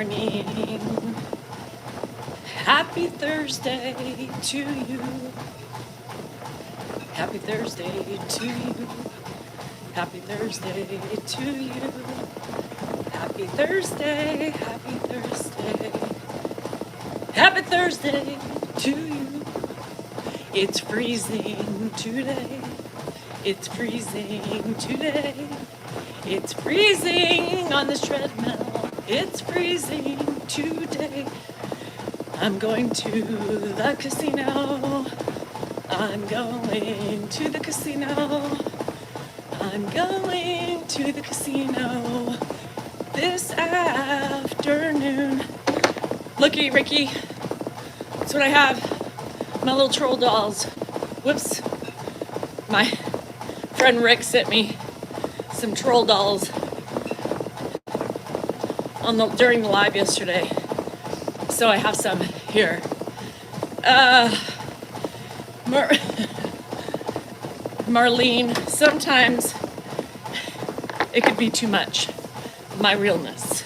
morning. Happy Thursday to you. Happy Thursday to you. Happy Thursday to you. Happy Thursday, happy Thursday. Happy Thursday to you. It's freezing today. It's freezing today. It's freezing on this treadmill. It's freezing today. I'm going to the casino. I'm going to the casino. I'm going to the casino this afternoon. Looky, Ricky. That's what I have. My little troll dolls. Whoops. My friend Rick sent me some troll dolls during the live yesterday. So I have some here. Marlene, sometimes it could be too much, my realness.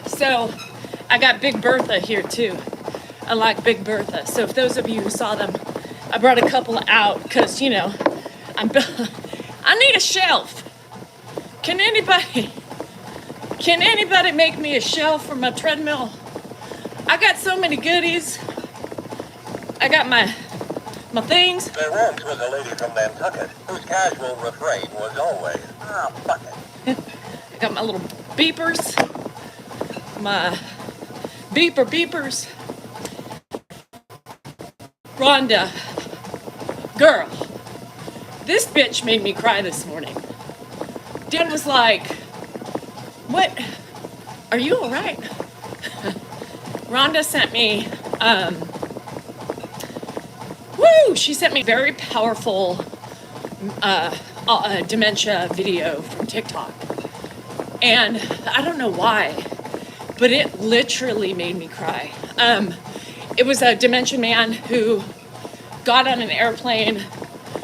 So I got Big Bertha here too. I like Big Bertha. So if those of you who saw them, I brought a couple out because, you know, I need a shelf. Can anybody make me a shelf for my treadmill? I got so many goodies. I got my things. There once was a lady from Nantucket whose casual refrain was always, fuck it. I got my little beepers. My beepers. Rhonda, girl, this bitch made me cry this morning. Dan was like, what? Are you all right? Rhonda sent me, she sent me very powerful dementia video from TikTok. And I don't know why, but it literally made me cry. It was a dementia man who got on an airplane,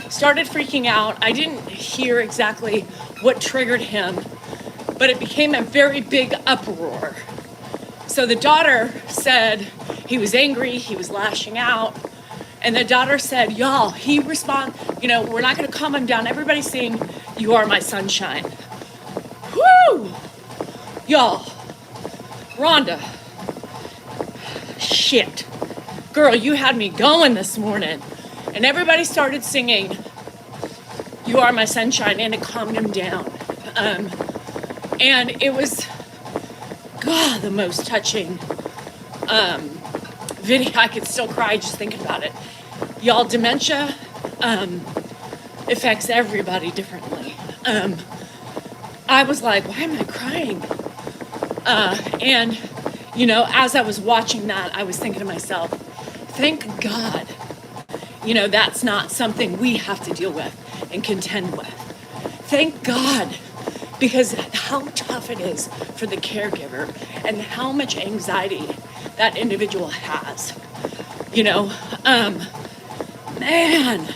started freaking out. I didn't hear exactly what triggered him, but it became a very big uproar. So the daughter said he was angry, he was lashing out, and the daughter said, y'all, we're not gonna calm him down. Everybody sing, "You Are My Sunshine." Whoo! Y'all, Rhonda, shit. Girl, you had me going this morning. And everybody started singing, "You Are My Sunshine," and it calmed him down. And it was, God, the most touching video. I could still cry just thinking about it. Y'all, dementia affects everybody differently. I was like, why am I crying? And, you know, as I was watching that, I was thinking to myself, thank God, you know, that's not something we have to deal with and contend with. Thank God, because how tough it is for the caregiver and how much anxiety that individual has. You know, man,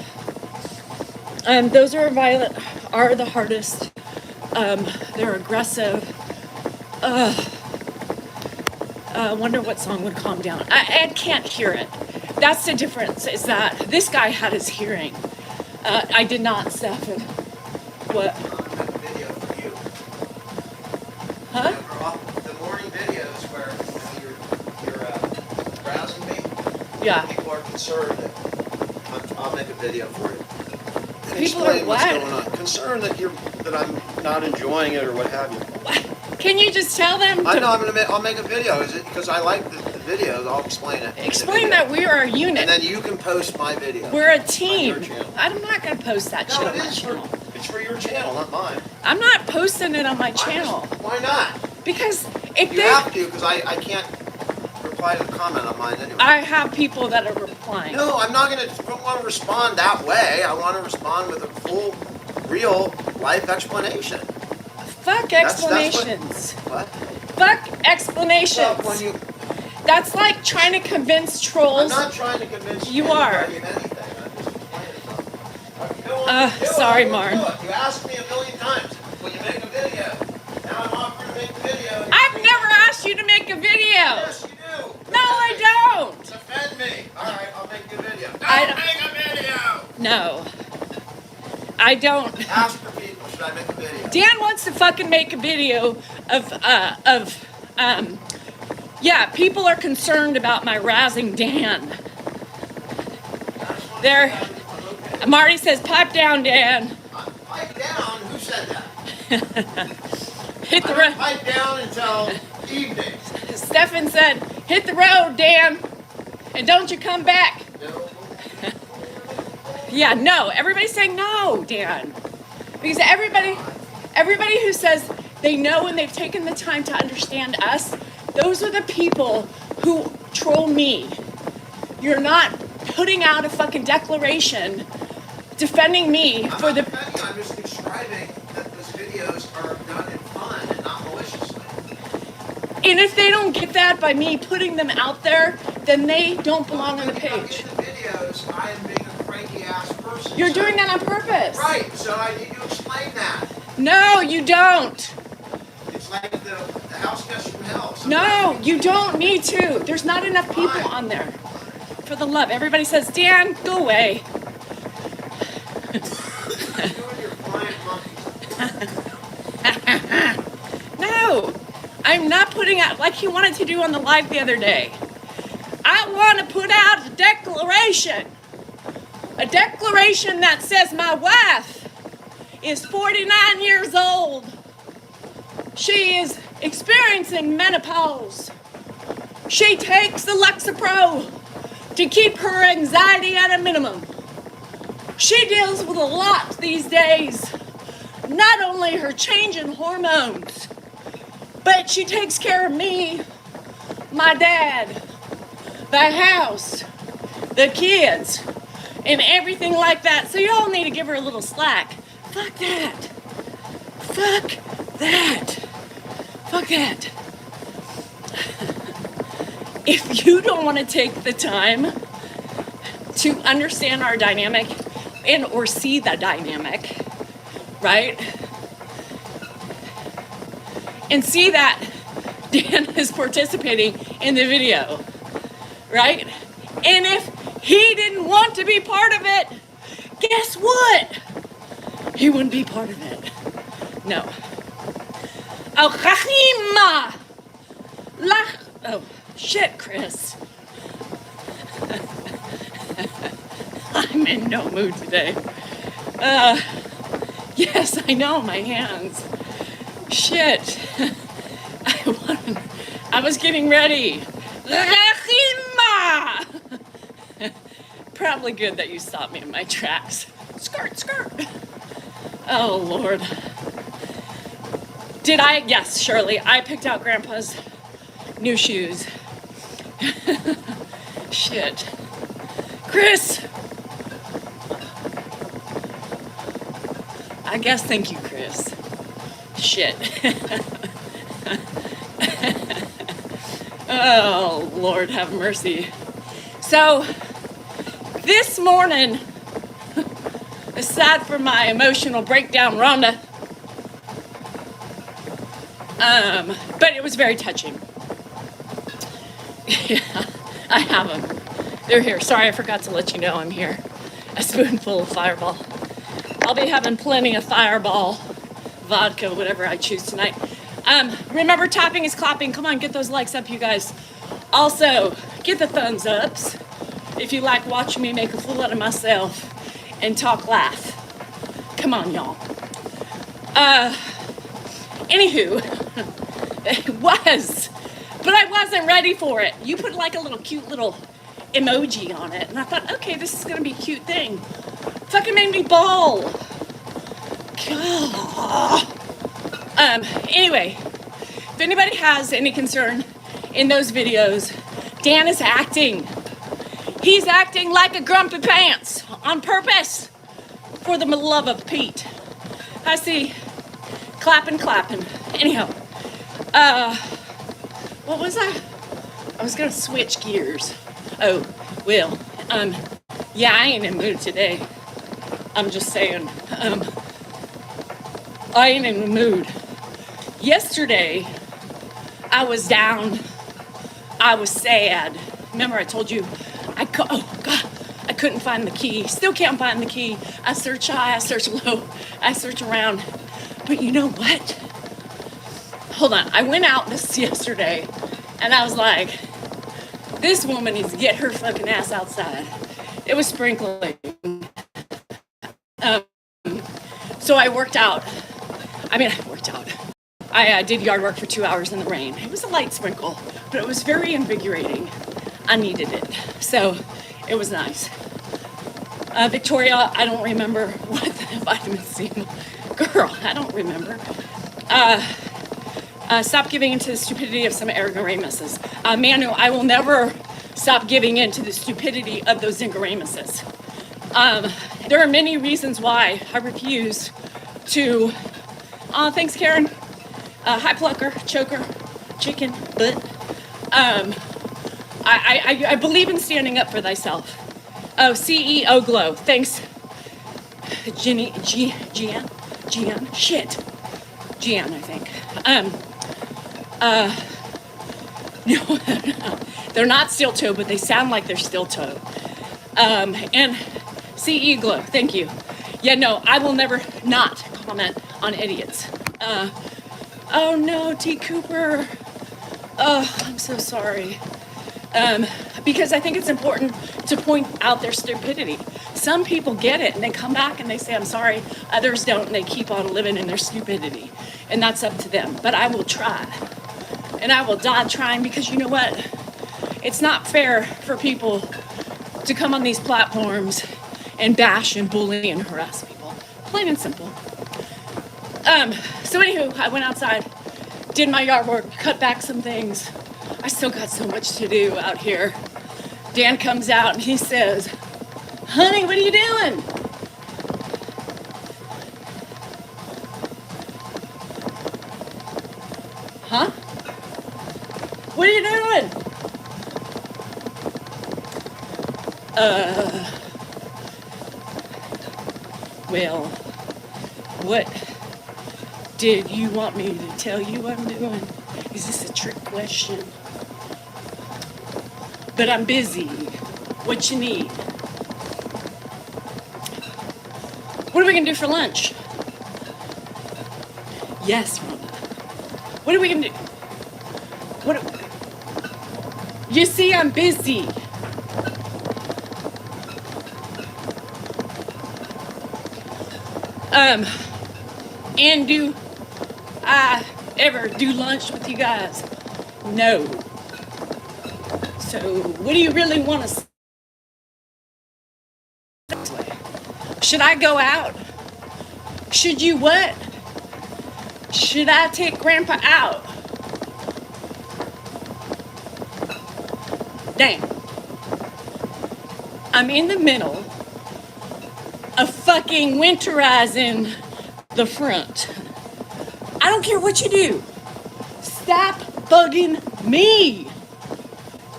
those are the hardest. They're aggressive. I wonder what song would calm down. I can't hear it. That's the difference, is that this guy had his hearing. I did not, Stefan. What? Video for you. Huh? The morning videos where you're browsing me. Yeah. People are concerned that I'll make a video for you. And People explain are what's what? going on. Concerned that I'm not enjoying it or what have you. What? Can you just tell them? I know I'll make a video. Is it because I like the videos? I'll explain it. Explain that we are a unit. And then you can post my video. We're a team. On your channel. I'm not going to post that shit No, on my channel. It's for your channel, not mine. I'm not posting it on my channel. Why not? Because if You have to, because I can't reply to comment on mine anyway. I have people that are replying. No, I'm not going to want to respond that way. I want to respond with a full, real life explanation. Fuck explanations. What? Fuck explanations. Well, when you, That's like trying to convince trolls. I'm not trying to convince You are. anybody of anything. I'm just explaining something. Sorry, Marn. You asked me a million times, will you make a video? Now I'm offering to make a video. I've never you to make a video. Yes, you do. No, I don't. Defend me. All right, I'll make a video. I Don't make a video. No, I don't. Ask for people. Should I make a video? Dan wants to fucking make a video yeah, people are concerned about my razzing Dan. There, Marty says, pipe down, Dan. Pipe down? Who said that? Hit the I don't road. pipe down until evening. Stefan said, hit the road, Dan, and don't you come back. No. Yeah, no, everybody's saying no, Dan. Because everybody who says they know and they've taken the time to understand us, those are the people who troll me. You're not putting out a fucking declaration defending me for the... I'm just describing that those videos are done in fun and not maliciously. And if they don't get that by me putting them out there, then they don't belong on the In page. the videos, I am being a cranky ass person. You're doing that on purpose. Right, so I need to explain that. No, you don't. It's like the house guest from hell. No, you don't need to. There's not enough people on there. For the love. Everybody says, Dan, go away. You and your flying monkeys. No, I'm not putting out, like he wanted to do on the live the other day. I want to put out a declaration. A declaration that says my wife is 49 years old. She is experiencing menopause. She takes the Lexapro to keep her anxiety at a minimum. She deals with a lot these days. Not only her change in hormones, but she takes care of me, my dad, the house, the kids, and everything like that. So y'all need to give her a little slack. Fuck that. Fuck that. Fuck that. If you don't want to take the time to understand our dynamic and or see the dynamic, right? And see that Dan is participating in the video, right? And if he didn't want to be part of it, guess what? He wouldn't be part of it. No. Oh, shit, Chris. I'm in no mood today. Yes, I know, my hands. Shit. I was getting ready. Probably good that you stopped me in my tracks. Skirt, skirt. Oh, Lord. Did I? Yes, Shirley. I picked out Grandpa's new shoes. Shit. Chris! I guess thank you, Chris. Shit. Oh, Lord have mercy. So, this morning, aside from my emotional breakdown, Rhonda, but it was very touching. Yeah, I have them. They're here. Sorry, I forgot to let you know I'm here. A spoonful of Fireball. I'll be having plenty of Fireball, vodka, whatever I choose tonight. Remember, tapping is clapping. Come on, get those likes up, you guys. Also, get the thumbs ups if you like watching me make a fool out of myself and talk laugh. Come on, y'all. Anywho, it was, but I wasn't ready for it. You put like a little cute little emoji on it, and I thought, okay, this is gonna be a cute thing. Fucking made me bawl. God. Anyway, if anybody has any concern in those videos, Dan is acting. He's acting like a grumpy pants on purpose for the love of Pete. I see clapping. Anyhow, what was I? I was gonna switch gears. Oh, well, yeah, I ain't in the mood today. I'm just saying, I ain't in the mood. Yesterday, I was down. I was sad. Remember I told you, I couldn't find the key. Still can't find the key. I search high, I search low, I search around. But you know what? Hold on. I went out this yesterday and I was like, this woman needs to get her fucking ass outside. It was sprinkling. So I worked out. I did yard work for 2 hours in the rain. It was a light sprinkle, but it was very invigorating. I needed it. So it was nice. Victoria, I don't remember what the vitamin C. Girl, I don't remember. Stop giving into the stupidity of some ignoramuses. Manu, I will never stop giving in to the stupidity of those ignoramuses. There are many reasons why I refuse to. Thanks, Karen. High plucker, choker, chicken, butt. I believe in standing up for thyself. Oh, CEO Glow. Thanks, Gian, I think. No, they're not steel toe, but they sound like they're steel toe. And CE Glow, thank you. Yeah, no, I will never not comment on idiots. Oh no, T. Cooper. Oh, I'm so sorry. Because I think it's important to point out their stupidity. Some people get it and they come back and they say, I'm sorry. Others don't and they keep on living in their stupidity. And that's up to them. But I will try. And I will die trying because you know what? It's not fair for people to come on these platforms and bash and bully and harass people. Plain and simple. So anywho, I went outside, did my yard work, cut back some things. I still got so much to do out here. Dan comes out and he says, honey, what are you doing? Huh? What are you doing? Well, what did you want me to tell you I'm doing? Is this a trick question? But I'm busy. What you need? What are we gonna do for lunch? Yes, Rhonda. What are we gonna do? You see, I'm busy. And do I ever do lunch with you guys? No. So, what do you really want to say? Should I go out? Should you what? Should I take Grandpa out? Damn. I'm in the middle of fucking winterizing the front. I don't care what you do. Stop bugging me.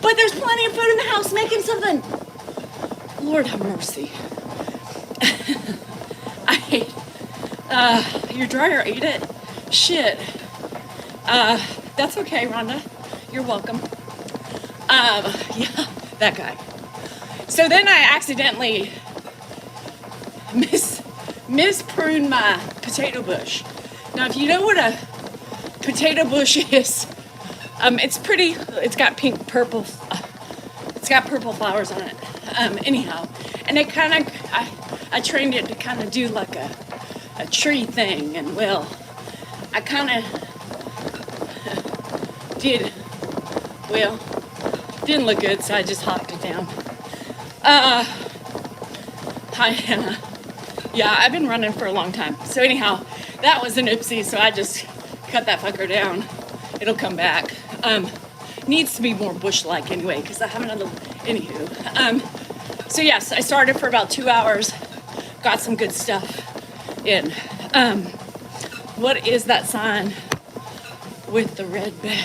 But there's plenty of food in the house. Making something. Lord have mercy. I hate. Your dryer ate it. Shit. That's okay, Rhonda. You're welcome. Yeah, that guy. So then I accidentally mispruned my potato bush. Now, if you know what a potato bush is, it's got purple flowers on it. Anyhow, and it kind of, I trained it to kind of do like a tree thing, and well, I kind of didn't look good, so I just hopped it down. Hi, Hannah. Yeah, I've been running for a long time. So anyhow, that was an oopsie, so I just cut that fucker down. It'll come back. Needs to be more bush-like anyway, because I haven't done anywho. So yes, I started for about 2 hours, got some good stuff in. What is that sign with the red bag?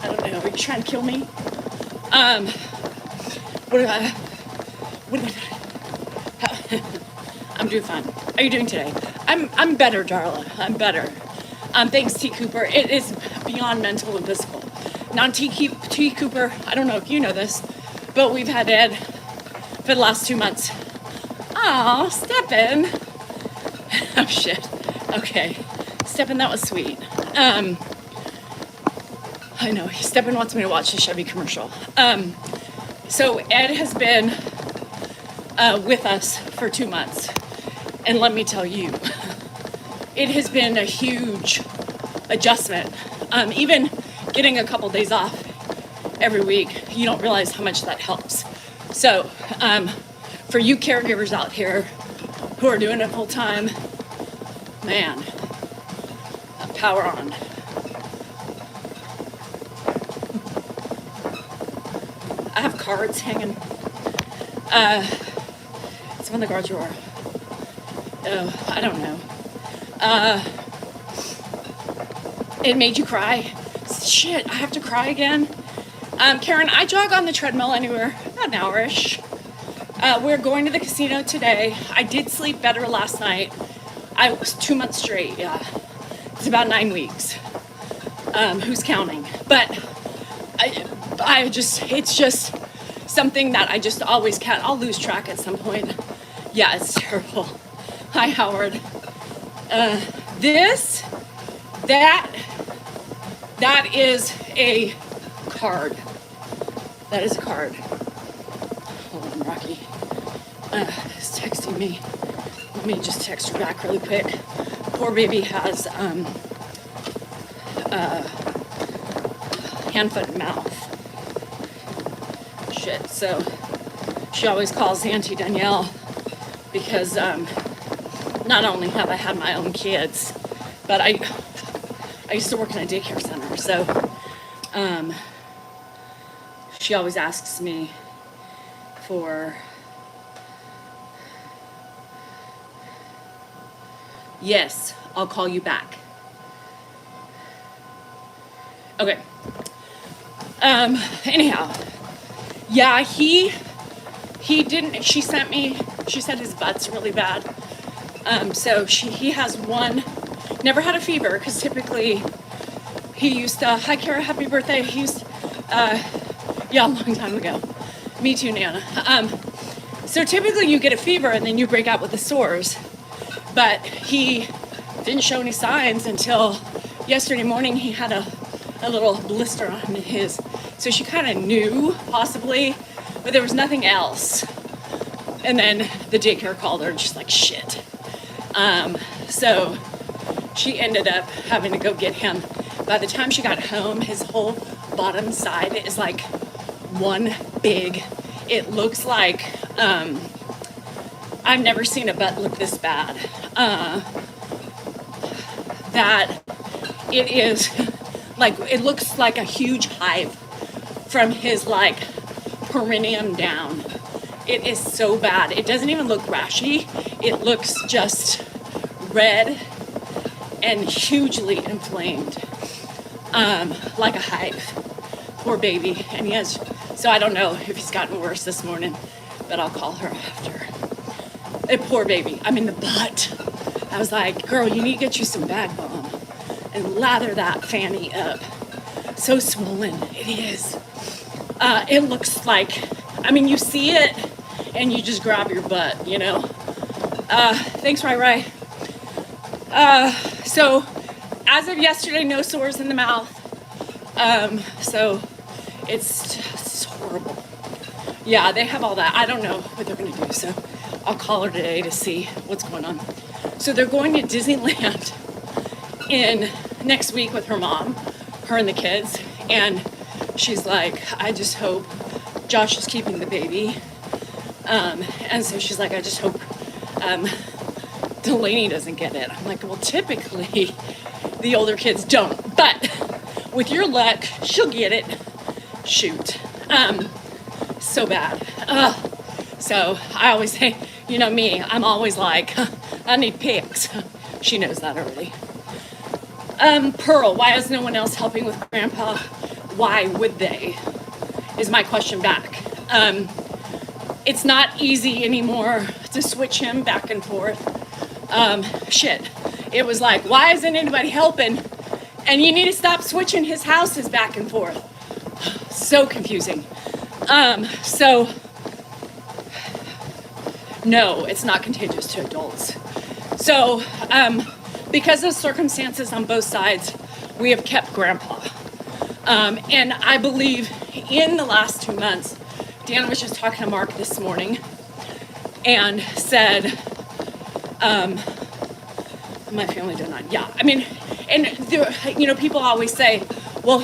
I don't know, are you trying to kill me? I'm doing fine. How are you doing today? I'm better, Darla. I'm better. Thanks, T. Cooper. It is beyond mental and physical. Now, T. Cooper, I don't know if you know this, but we've had Ed for the last 2 months. Oh, Steppen. Oh, shit. Okay. Steppen, that was sweet. I know, Steppen wants me to watch the Chevy commercial. So Ed has been with us for 2 months. And let me tell you, it has been a huge adjustment. Even getting a couple days off every week, you don't realize how much that helps. So for you caregivers out here who are doing it full time, man, power on. I have cards hanging. It's on the garage door. Oh, I don't know. It made you cry. Shit, I have to cry again. Karen, I jog on the treadmill anywhere, about an hour-ish. We're going to the casino today. I did sleep better last night. I was 2 months straight, yeah. It's about 9 weeks. Who's counting? But it's just something that I just always can't. I'll lose track at some point. Yeah, it's terrible. Hi, Howard. That is a card. That is a card. Hold on, Rocky. It's texting me. Let me just text her back really quick. Poor baby has hand, foot, and mouth. Shit. So she always calls Auntie Danielle because not only have I had my own kids, but I used to work in a daycare center, so she always asks me for, yes, I'll call you back. Okay. Anyhow, yeah, he didn't, she said his butt's really bad. So he has one, never had a fever, because typically he used to, hi Kara, happy birthday. He used, yeah, a long time ago. Me too, Nana. So typically you get a fever and then you break out with the sores, but he didn't show any signs until yesterday morning. He had a little blister on his, so she kind of knew, possibly, but there was nothing else. And then the daycare called her and she's like, shit. So she ended up having to go get him. By the time she got home, his whole bottom side is like one big, it looks like, I've never seen a butt look this bad. That it is like, it looks like a huge hive from his like perineum down. It is so bad. It doesn't even look rashy. It looks just red and hugely inflamed, like a hive. Poor baby. And he has, so I don't know if he's gotten worse this morning, but I'll call her after. A poor baby. I mean, the butt. I was like, girl, you need to get you some bag balm and lather that fanny up. So swollen. It is. It looks like, I mean, you see it and you just grab your butt, you know. Thanks, Rai. So as of yesterday, no sores in the mouth. So it's horrible. Yeah, they have all that. I don't know what they're gonna do, so I'll call her today to see what's going on. So they're going to Disneyland in next week with her mom, her and the kids, and she's like, I just hope Josh is keeping the baby. And so she's like, I just hope Delaney doesn't get it. I'm like, well, typically the older kids don't, but with your luck, she'll get it. Shoot. So bad. So I always say, you know me, I'm always like, I need pics. She knows that already. Pearl, why is no one else helping with Grandpa? Why would they? Is my question back. It's not easy anymore to switch him back and forth. Shit. it was like, why isn't anybody helping? And you need to stop switching his houses back and forth. So confusing. So, no, it's not contagious to adults. So, because of circumstances on both sides, we have kept Grandpa. And I believe in the last 2 months, Dan was just talking to Mark this morning and said, my family did not, yeah. I mean, and there, you know, people always say, well,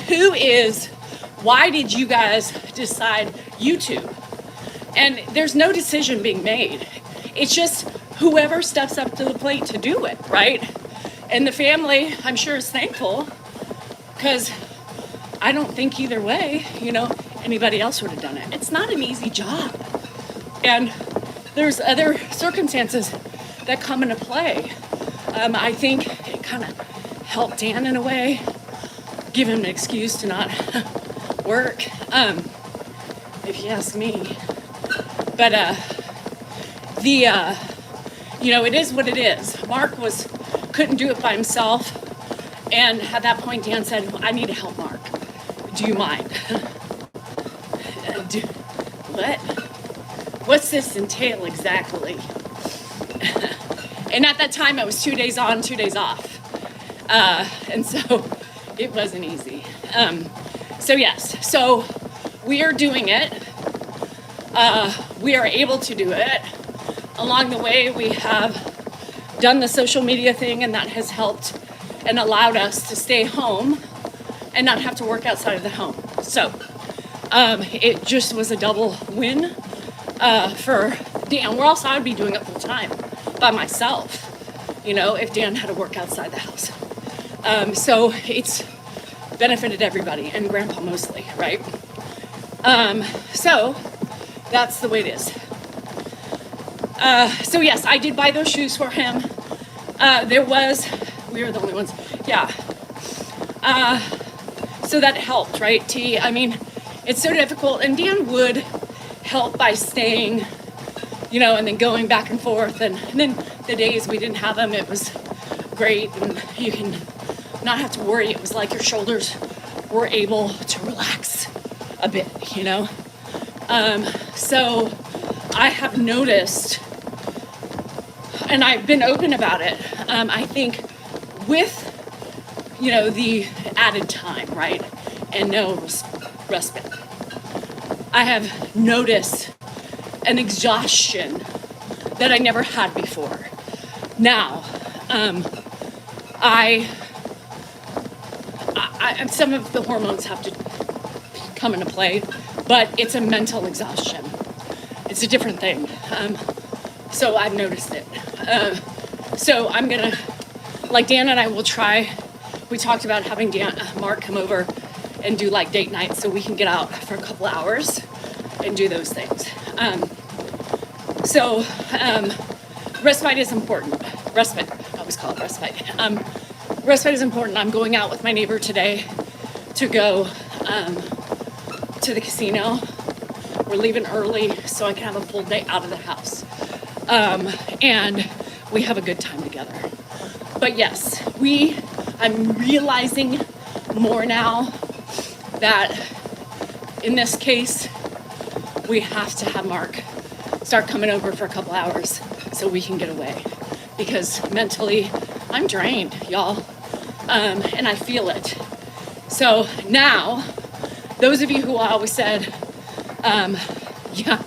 why did you guys decide YouTube? And there's no decision being made. It's just whoever steps up to the plate to do it, right? And the family, I'm sure, is thankful, because I don't think either way, you know, anybody else would have done it. It's not an easy job. And there's other circumstances that come into play. I think it kind of helped Dan in a way, give him an excuse to not work, if you ask me. But you know, it is what it is. Mark couldn't do it by himself, and at that point Dan said, I need to help Mark. Do you mind? What? What's this entail exactly? And at that time, it was 2 days on, 2 days off. And so it wasn't easy. So yes, so we are doing it. We are able to do it. Along the way, we have done the social media thing, and that has helped and allowed us to stay home and not have to work outside of the home. So it just was a double win for Dan. Or else I would be doing it full time by myself, you know, if Dan had to work outside the house. So it's benefited everybody, and Grandpa mostly, right? So that's the way it is. So yes, I did buy those shoes for him. We were the only ones, yeah. So that helped, right? I mean, it's so difficult, and Dan would help by staying, you know, and then going back and forth, and then the days we didn't have him, it was great, and you can not have to worry. It was like your shoulders were able to relax a bit, you know? So I have noticed, and I've been open about it, I think with, you know, the added time, right, and no respite, I have noticed an exhaustion that I never had before. Now, some of the hormones have to come into play, but it's a mental exhaustion. It's a different thing. So I've noticed it. So I'm gonna, like Dan and I will try, we talked about having Mark come over and do like date nights so we can get out for a couple hours and do those things. So respite is important. Respite, I always call it respite. Respite is important. I'm going out with my neighbor today to go to the casino. We're leaving early so I can have a full day out of the house. And we have a good time together. But yes, I'm realizing more now that in this case, we have to have Mark start coming over for a couple hours so we can get away. Because mentally, I'm drained, y'all. And I feel it. So now, those of you who always said, yeah,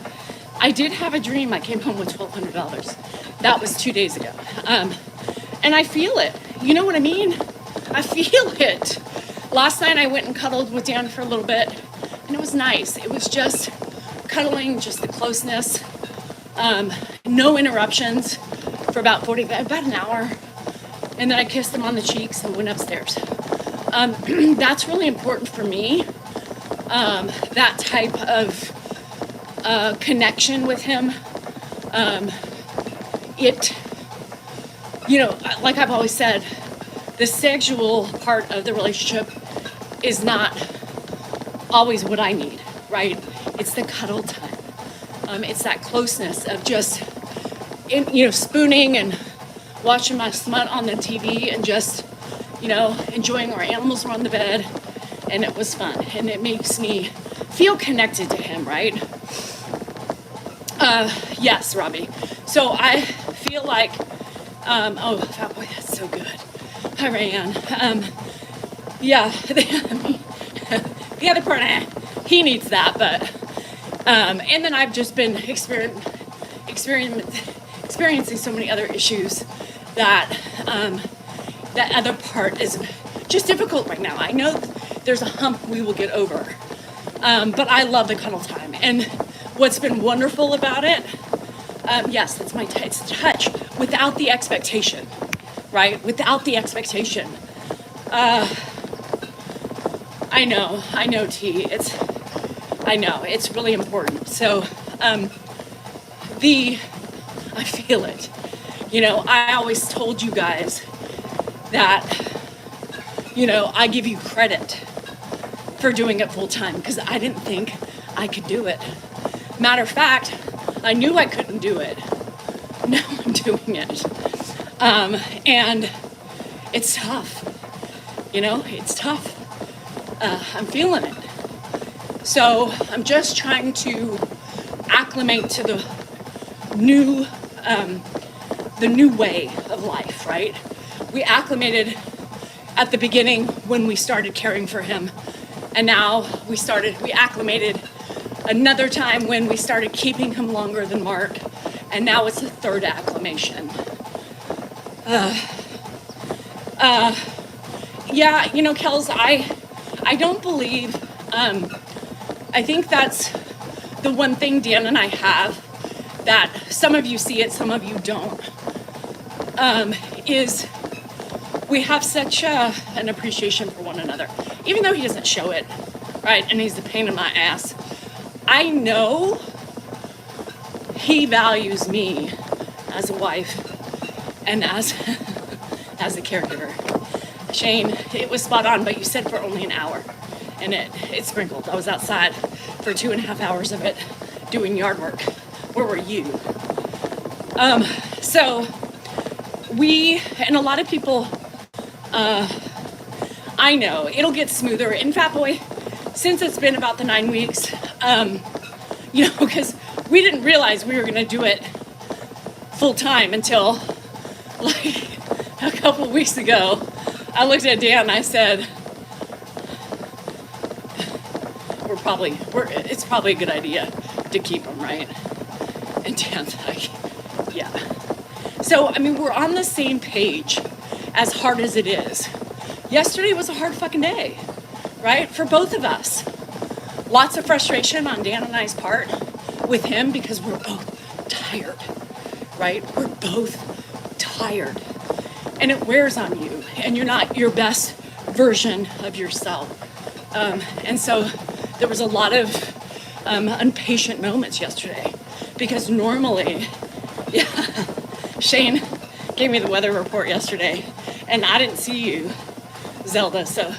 I did have a dream. I came home with $1,200. That was 2 days ago. And I feel it. You know what I mean? I feel it. Last night I went and cuddled with Dan for a little bit, and it was nice. It was just cuddling, just the closeness, no interruptions for about an hour. And then I kissed him on the cheeks and went upstairs. That's really important for me. That type of connection with him. You know, like I've always said, the sexual part of the relationship is not always what I need, right? It's the cuddle time. It's that closeness of just, you know, spooning and watching my smut on the TV and just, enjoying our animals were on the bed, and it was fun. And it makes me feel connected to him, right? Yes, Robbie. So I feel like, oh, Fat Boy, that's so good. Hi, Rayanne. Yeah, the other part, he needs that, but, and then I've just been experiencing so many other issues that that other part is just difficult right now. I know there's a hump we will get over, but I love the cuddle time. And what's been wonderful about it, yes, that's my it's touch without the expectation, right? Without the expectation. I know, T. I know, it's really important. So, I feel it. I always told you guys that, I give you credit for doing it full time because I didn't think I could do it. Matter of fact, I knew I couldn't do it. Now I'm doing it. And it's tough. It's tough. I'm feeling it. So I'm just trying to acclimate to the new way of life, right? We acclimated at the beginning when we started caring for him, and now we acclimated another time when we started keeping him longer than Mark, and now it's the third acclimation. Yeah, Kels, I don't believe, I think that's the one thing Dan and I have that some of you see it, some of you don't, is we have such an appreciation for one another, even though he doesn't show it, right? And he's a pain in my ass. I know he values me as a wife and as a caregiver. Shane, it was spot on, but you said for only an hour, and it sprinkled. I was outside for 2.5 hours of it doing yard work. Where were you? So we, and a lot of people, I know it'll get smoother. And Fat Boy, since it's been about the 9 weeks, because we didn't realize we were gonna do it full time until like a couple of weeks ago. I looked at Dan and I said, it's probably a good idea to keep him, right? And Dan's like, yeah. So, we're on the same page, as hard as it is. Yesterday was a hard fucking day, right? For both of us. Lots of frustration on Dan and I's part with him because we're both tired, right? We're both tired. And it wears on you, and you're not your best version of yourself. And so there was a lot of impatient moments yesterday because normally, yeah, Shane gave me the weather report yesterday and I didn't see you, Zelda, so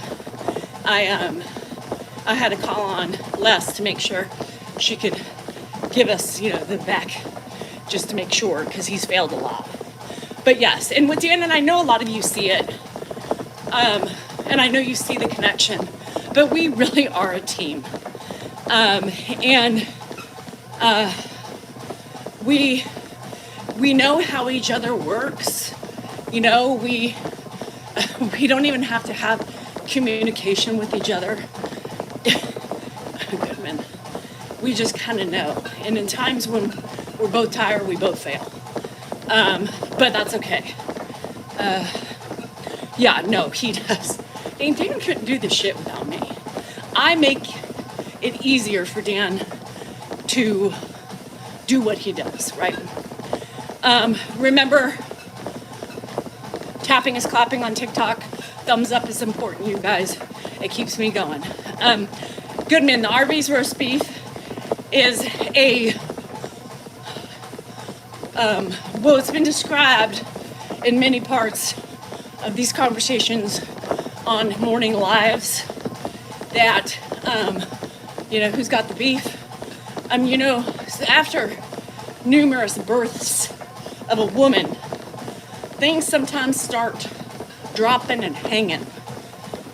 I had to call on Les to make sure she could give us, the back just to make sure because he's failed a lot. But yes, and with Dan and I know a lot of you see it, and I know you see the connection, but we really are a team. We know how each other works. We don't even have to have communication with each other. Goodman. We just kind of know. And in times when we're both tired, we both fail. But that's okay. Yeah, no, he does. And Dan couldn't do this shit without me. I make it easier for Dan to do what he does, right? Remember, tapping is clapping on TikTok. Thumbs up is important, you guys. It keeps me going. Goodman, the Arby's roast beef is it's been described in many parts of these conversations on morning lives that, who's got the beef? After numerous births of a woman, things sometimes start dropping and hanging.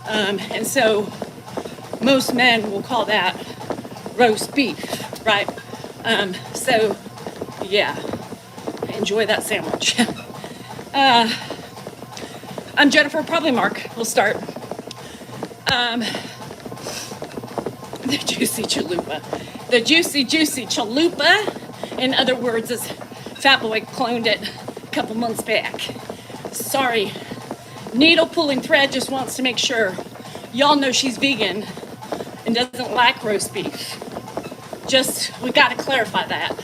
And so most men will call that roast beef, right? So yeah, enjoy that sandwich. I'm Jennifer, probably Mark. We'll start. The juicy chalupa. The juicy chalupa, in other words, as Fat Boy cloned it a couple months back. Sorry, needle pulling thread just wants to make sure y'all know she's vegan and doesn't like roast beef. We gotta clarify that.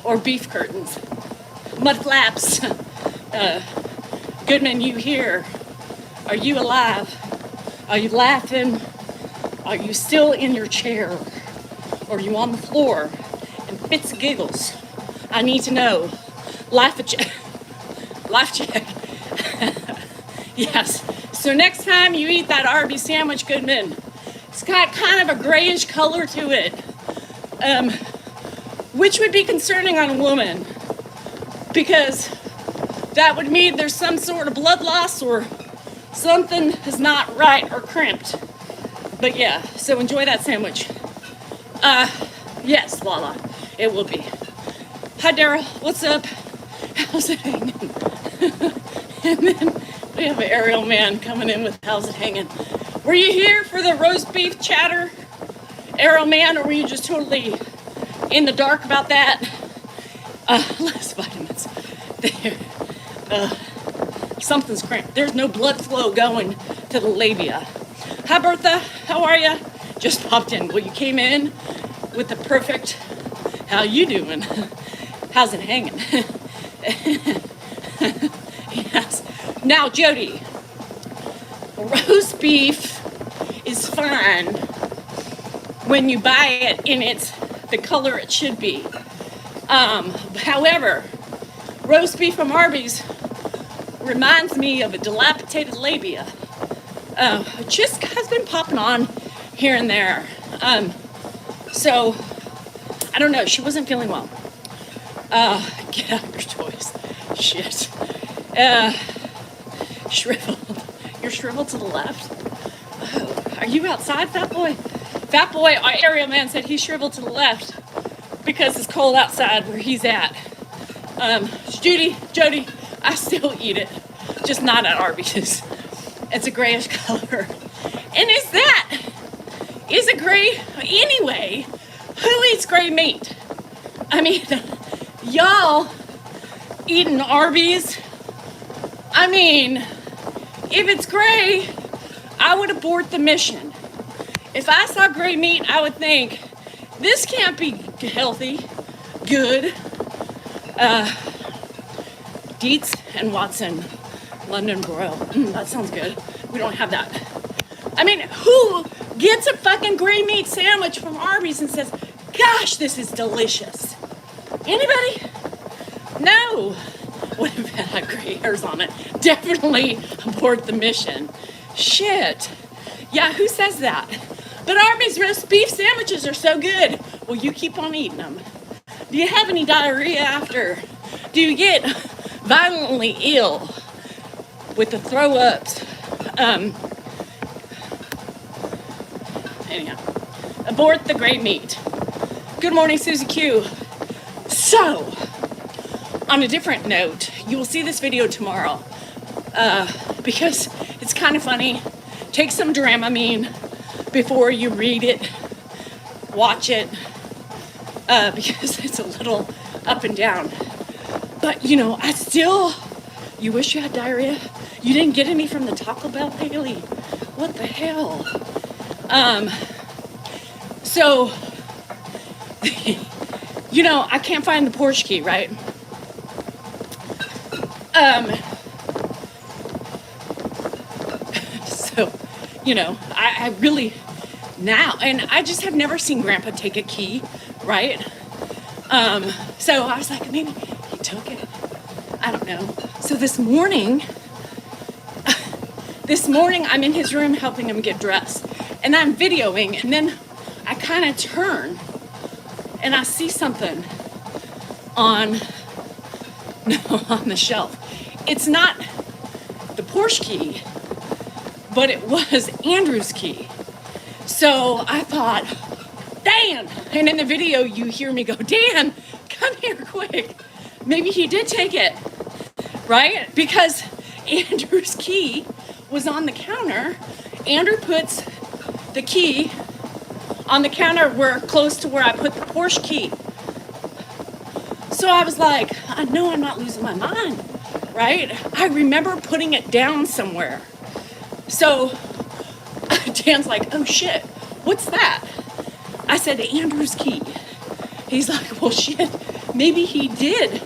Or beef curtains. Mud flaps. Goodman, you here? Are you alive? Are you laughing? Are you still in your chair? Or are you on the floor? And fits and giggles. I need to know. Life check. Yes. So next time you eat that Arby's sandwich, Goodman, it's got kind of a grayish color to it, which would be concerning on a woman, because that would mean there's some sort of blood loss or something is not right or crimped. But yeah, so enjoy that sandwich. Yes, voila, it will be. Hi, Daryl, what's up? How's it hanging? And then we have an aerial man coming in with how's it hanging. Were you here for the roast beef chatter, aerial man, or were you just totally in the dark about that? Less vitamins. There. Something's cramped. There's no blood flow going to the labia. Hi, Bertha. How are you? Just popped in. Well, you came in with the perfect, how you doing? How's it hanging? Yes. Now, Jody, roast beef is fine when you buy it in the color it should be. However, roast beef from Arby's reminds me of a dilapidated labia. Just has been popping on here and there. So, I don't know, she wasn't feeling well. Get out your toys. Shit. Shriveled. You're shriveled to the left? Oh, are you outside, Fat Boy? Fat Boy, our area man said he's shriveled to the left because it's cold outside where he's at. Jody, I still eat it, just not at Arby's. It's a grayish color. And is it gray? Anyway, who eats gray meat? I mean, y'all eating Arby's? I mean, if it's gray, I would abort the mission. If I saw gray meat, I would think, this can't be healthy, good. Dietz and Watson, London broil. That sounds good. We don't have that. I mean, who gets a fucking gray meat sandwich from Arby's and says, gosh, this is delicious? Anybody? No. What if it had gray hairs on it? Definitely abort the mission. Shit. Yeah, who says that? But Arby's roast beef sandwiches are so good. Well, you keep on eating them. Do you have any diarrhea after? Do you get violently ill with the throw-ups? Anyhow, abort the gray meat. Good morning, Susie Q. So, on a different note, you will see this video tomorrow because it's kind of funny. Take some Dramamine before you read it, watch it, because it's a little up and down. But, you know, you wish you had diarrhea? You didn't get any from the Taco Bell daily? What the hell? So, you know, I can't find the Porsche key, right? So, you know, I really now, and I just have never seen Grandpa take a key, right? So I was like, maybe he took it. I don't know. So this morning, I'm in his room helping him get dressed, and I'm videoing, and then I kind of turn, and I see something on No, on the shelf. It's not the Porsche key, but it was Andrew's key. So I thought, Dan! And in the video, you hear me go, Dan, come here quick. Maybe he did take it, right? Because Andrew's key was on the counter. Andrew puts the key on the counter close to where I put the Porsche key. So I was like, I know I'm not losing my mind, right? I remember putting it down somewhere. So Dan's like, oh shit, what's that? I said, Andrew's key. He's like, well shit, maybe he did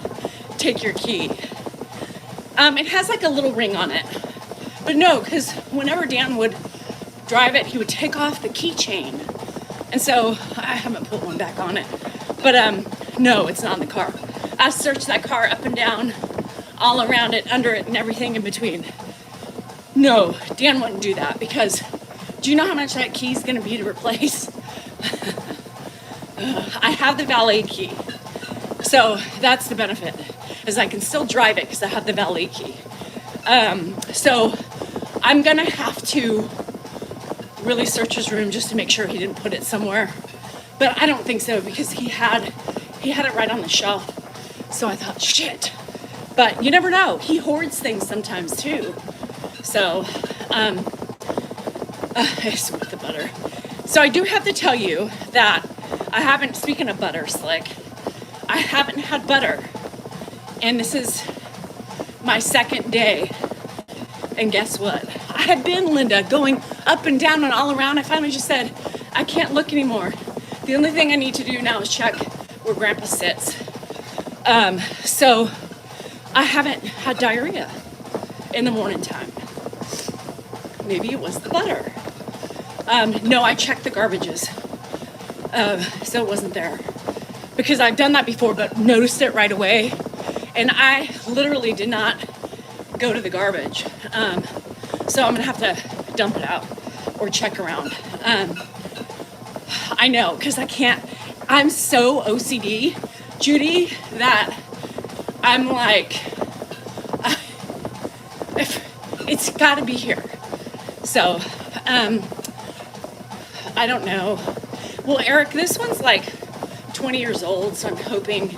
take your key. It has like a little ring on it. But no, because whenever Dan would drive it, he would take off the keychain. And so I haven't put one back on it. But no, it's not in the car. I searched that car up and down, all around it, under it, and everything in between. No, Dan wouldn't do that because do you know how much that key is going to be to replace? I have the valet key. So that's the benefit, is I can still drive it because I have the valet key. So I'm going to have to really search his room just to make sure he didn't put it somewhere. But I don't think so because he had it right on the shelf. So I thought, shit. But you never know. He hoards things sometimes too. So, it's with the butter. So I do have to tell you that I haven't, speaking of butter, Slick, I haven't had butter. And this is my second day. And guess what? I had been, Linda, going up and down and all around. I finally just said, I can't look anymore. The only thing I need to do now is check where Grandpa sits. So I haven't had diarrhea in the morning time. Maybe it was the butter. No, I checked the garbages. So it wasn't there. Because I've done that before, but noticed it right away. And I literally did not go to the garbage. So I'm gonna have to dump it out or check around. I know, because I can't, I'm so OCD, Judy, that I'm like, it's gotta be here. So, I don't know. Well, Eric, this one's like 20 years old, so I'm hoping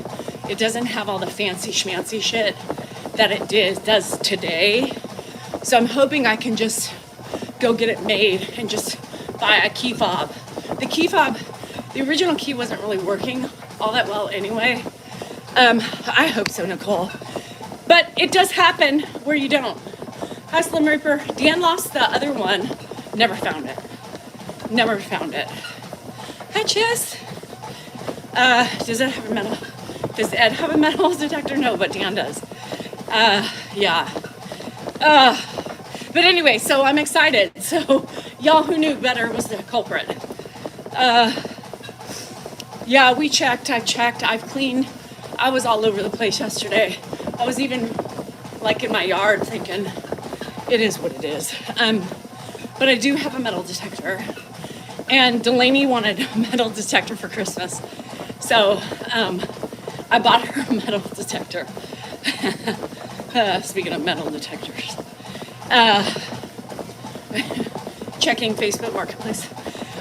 it doesn't have all the fancy schmancy shit that it does today. So I'm hoping I can just go get it made and just buy a key fob. The key fob, the original key wasn't really working all that well anyway. I hope so, Nicole. But it does happen where you don't. Hi, Slim Reaper. Dan lost the other one. Never found it. Never found it. Hi, Chess. Does Ed have a metal? Does Ed have a metal detector? No, but Dan does. Yeah. But anyway, so I'm excited. So y'all who knew better was the culprit. Yeah, we checked. I checked. I've cleaned. I was all over the place yesterday. I was even like in my yard thinking, it is what it is. But I do have a metal detector. And Delaney wanted a metal detector for Christmas. So I bought her a metal detector. Speaking of metal detectors. Checking Facebook Marketplace.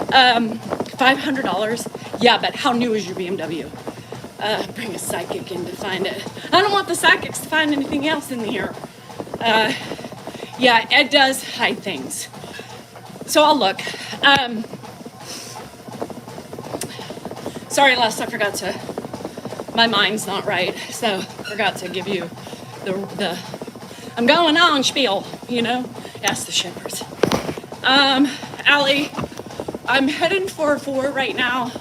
$500. Yeah, but how new is your BMW? Bring a psychic in to find it. I don't want the psychics to find anything else in here. Yeah, Ed does hide things. So I'll look. Sorry, Les, I forgot to, my mind's not right, so I forgot to give you the I'm going on spiel, you know? Ask the shepherds. Allie, I'm heading for 4 right now.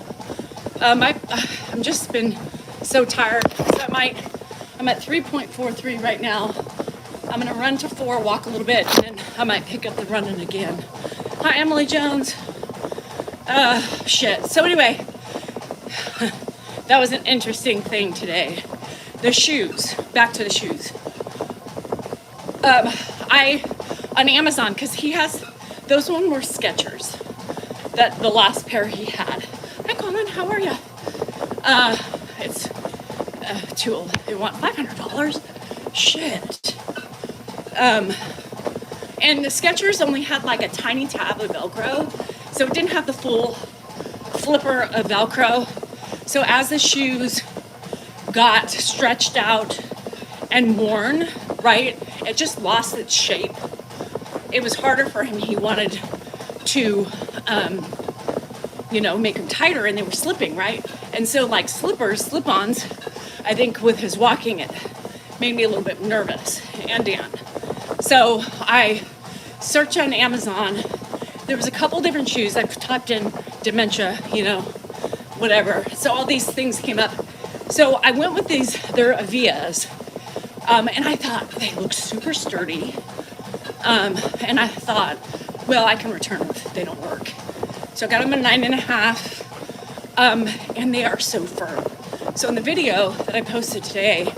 I'm just been so tired, so I'm at 3.43 right now. I'm gonna run to 4, walk a little bit, and then I might pick up the running again. Hi, Emily Jones. Shit. So anyway, that was an interesting thing today. The shoes, back to the shoes. On Amazon, because he has, those one were Skechers, that the last pair he had. Hi, Colin, how are you? It's they want $500. shit. And the Skechers only had like a tiny tab of Velcro, so it didn't have the full flipper of Velcro. So as the shoes got stretched out and worn, right, it just lost its shape. It was harder for him. He wanted to, make them tighter, and they were slipping, right? And so like slip-ons, I think with his walking, it made me a little bit nervous, and Dan. So I searched on Amazon. There was a couple different shoes. I typed in dementia, whatever. So all these things came up. So I went with these, they're Avias. And I thought they look super sturdy. And I thought, well, I can return them if they don't work. So I got them a 9.5. And they are so firm. So in the video that I posted today,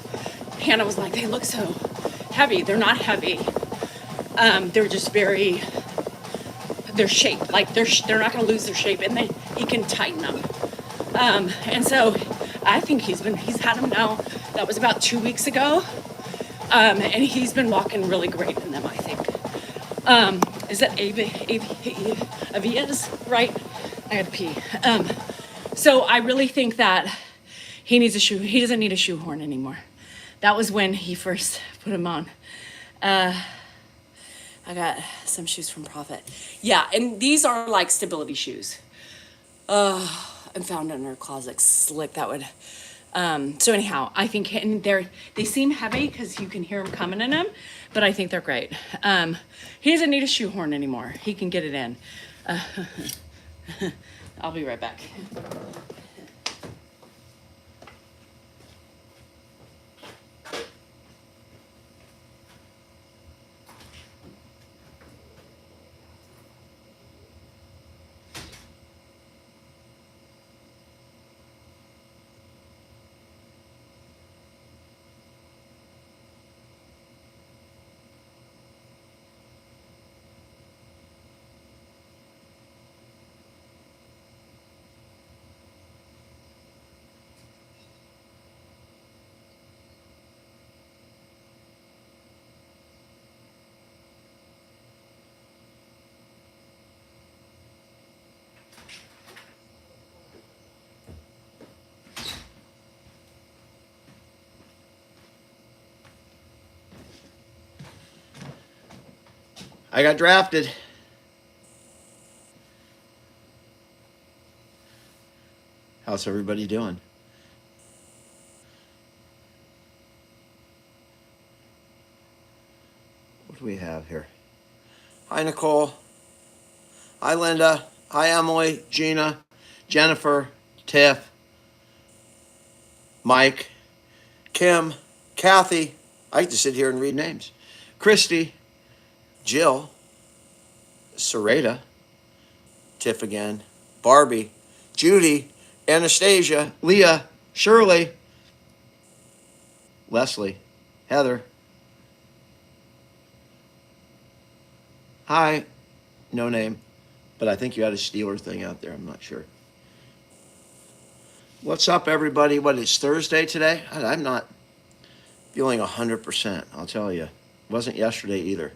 Hannah was like, they look so heavy. They're not heavy. They're just very, their shape, like they're not going to lose their shape, and he can tighten them. And so I think he's had them now. That was about 2 weeks ago. And he's been walking really great in them, I think. Is that Avias, right? I had to pee. So I really think that he needs a shoe. He doesn't need a shoehorn anymore. That was when he first put them on. I got some shoes from Prophet. Yeah, and these are like stability shoes. I'm found in her closet. Slick, that would. So anyhow, I think they seem heavy because you can hear them coming in them, but I think they're great. He doesn't need a shoehorn anymore. He can get it in. I'll be right back. I got drafted. How's everybody doing? What do we have here? Hi, Nicole. Hi, Linda. Hi, Emily, Gina, Jennifer, Tiff, Mike, Kim, Kathy. I like to sit here and read names. Christy, Jill, Sarita, Tiff again, Barbie, Judy, Anastasia, Leah, Shirley, Leslie, Heather. Hi, no name, but I think you had a Steeler thing out there. I'm not sure. What's up, everybody? What, it's Thursday today? I'm not feeling 100%, I'll tell you. Wasn't yesterday either.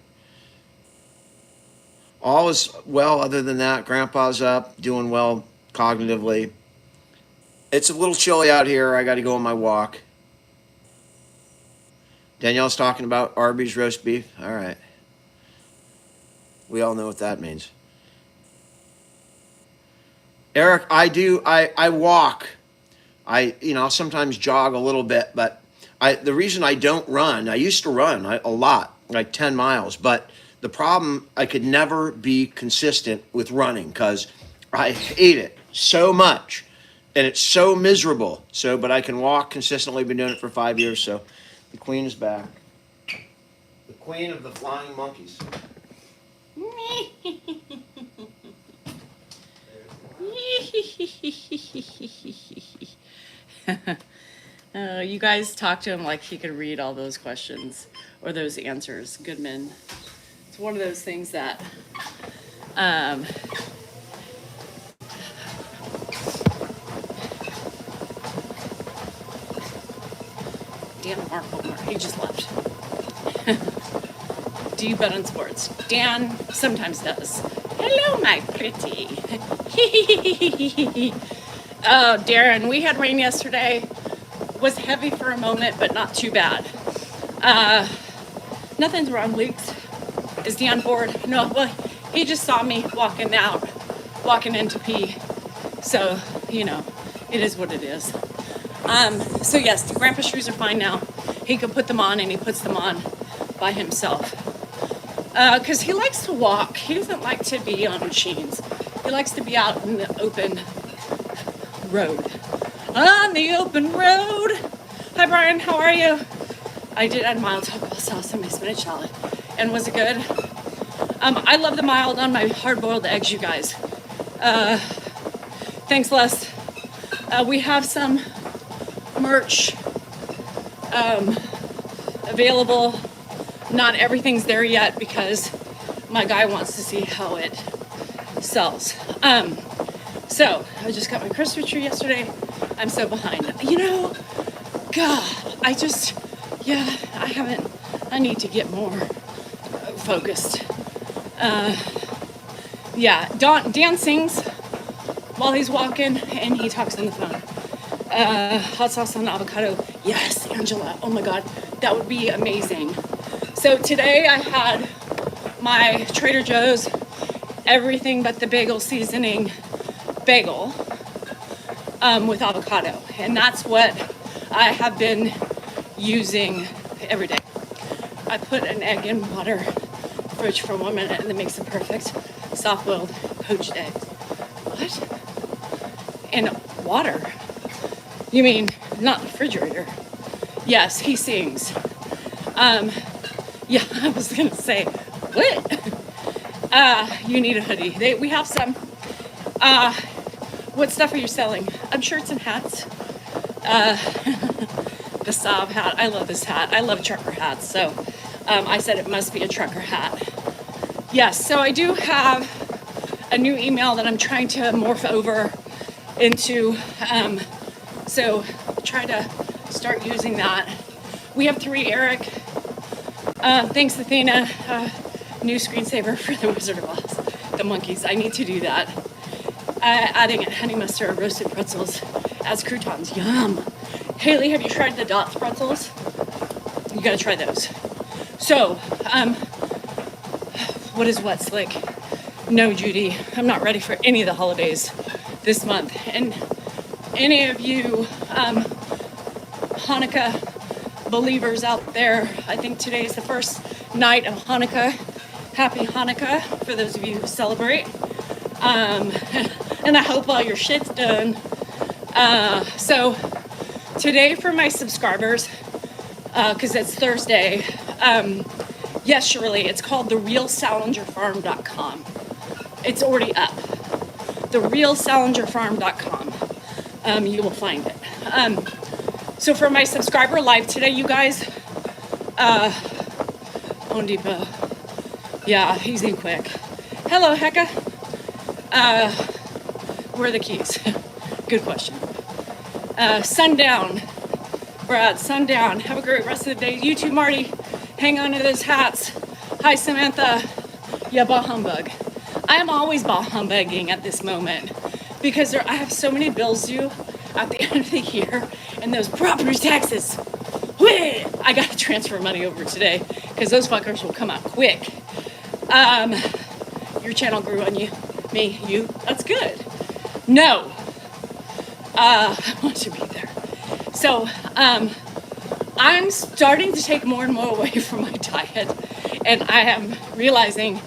All is well other than that. Grandpa's up, doing well cognitively. It's a little chilly out here. I got to go on my walk. Danielle's talking about Arby's roast beef. All right. We all know what that means. Eric, I walk. I'll sometimes jog a little bit, but the reason I don't run, I used to run a lot, like 10 miles, but the problem, I could never be consistent with running because I hate it so much and it's so miserable. But I can walk consistently, been doing it for 5 years, so the queen is back. The queen of the flying monkeys. You guys talk to him like he could read all those questions or those answers. Goodman. It's one of those things that Dan Markle more. He just left. Do you bet on sports? Dan sometimes does. Hello, my pretty. Oh, Darren, we had rain yesterday. Was heavy for a moment, but not too bad. Nothing's wrong, Leaks. Is Dion bored? No, well, he just saw me walking in to pee. So, you know, it is what it is. So yes, the grandpa shoes are fine now. He can put them on, and he puts them on by himself. Because he likes to walk. He doesn't like to be on machines. He likes to be out in the open road. On the open road. Hi, Brian. How are you? I did add mild taco sauce on my spinach salad. And was it good? I love the mild on my hard-boiled eggs, you guys. Thanks, Les. We have some merch available. Not everything's there yet because my guy wants to see how it sells. So I just got my Christmas tree yesterday. I'm so behind. You know, God, I need to get more focused. Dan sings while he's walking and he talks on the phone. Hot sauce on avocado. Yes, Angela. Oh my God, that would be amazing. So today I had my Trader Joe's everything but the bagel seasoning bagel with avocado. And that's what I have been using every day. I put an egg in water, fridge for 1 minute, and it makes a perfect soft-boiled poached egg. What? In water? You mean not the refrigerator? Yes, he sings. Yeah, I was gonna say, what? You need a hoodie. We have some. What stuff are you selling? I'm shirts and hats. The Saab hat. I love this hat. I love trucker hats. So I said it must be a trucker hat. Yes, so I do have a new email that I'm trying to morph over into. So try to start using that. We have 3, Eric. Thanks, Athena. New screensaver for the Wizard of Oz. The monkeys. I need to do that. Adding honey mustard, roasted pretzels as croutons. Yum. Haley, have you tried the Dots pretzels? You gotta try those. So, what is what, Slick? No, Judy, I'm not ready for any of the holidays this month. And any of you Hanukkah believers out there, I think today is the first night of Hanukkah. Happy Hanukkah for those of you who celebrate. And I hope all your shit's done. So today for my subscribers, because it's Thursday, yes, Shirley, it's called therealsalingerfarm.com. It's already up. Therealsalingerfarm.com. You will find it. So for my subscriber live today, you guys, Home Depot. Yeah, he's in quick. Hello, Hecka. Where are the keys? Good question. Sundown. Brad, sundown. Have a great rest of the day. You too, Marty. Hang on to those hats. Hi, Samantha. Yeah, bah humbug. I am always bah humbugging at this moment because I have so many bills due at the end of the year and those property taxes. Whee! I got to transfer money over today because those fuckers will come out quick. Your channel grew on you. Me, you. That's good. No. I want to be there. So, I'm starting to take more and more away from my diet, and I am realizing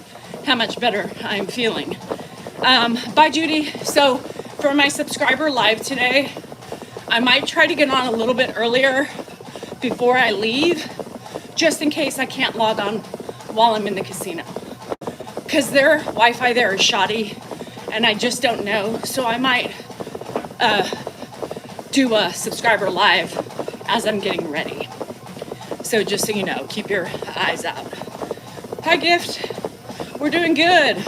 how much better I'm feeling. Bye, Judy. So, for my subscriber live today, I might try to get on a little bit earlier before I leave, just in case I can't log on while I'm in the casino. Because their Wi-Fi there is shoddy, and I just don't know. So I might do a subscriber live as I'm getting ready. So just so you know, keep your eyes out. Hi, Gift. We're doing good.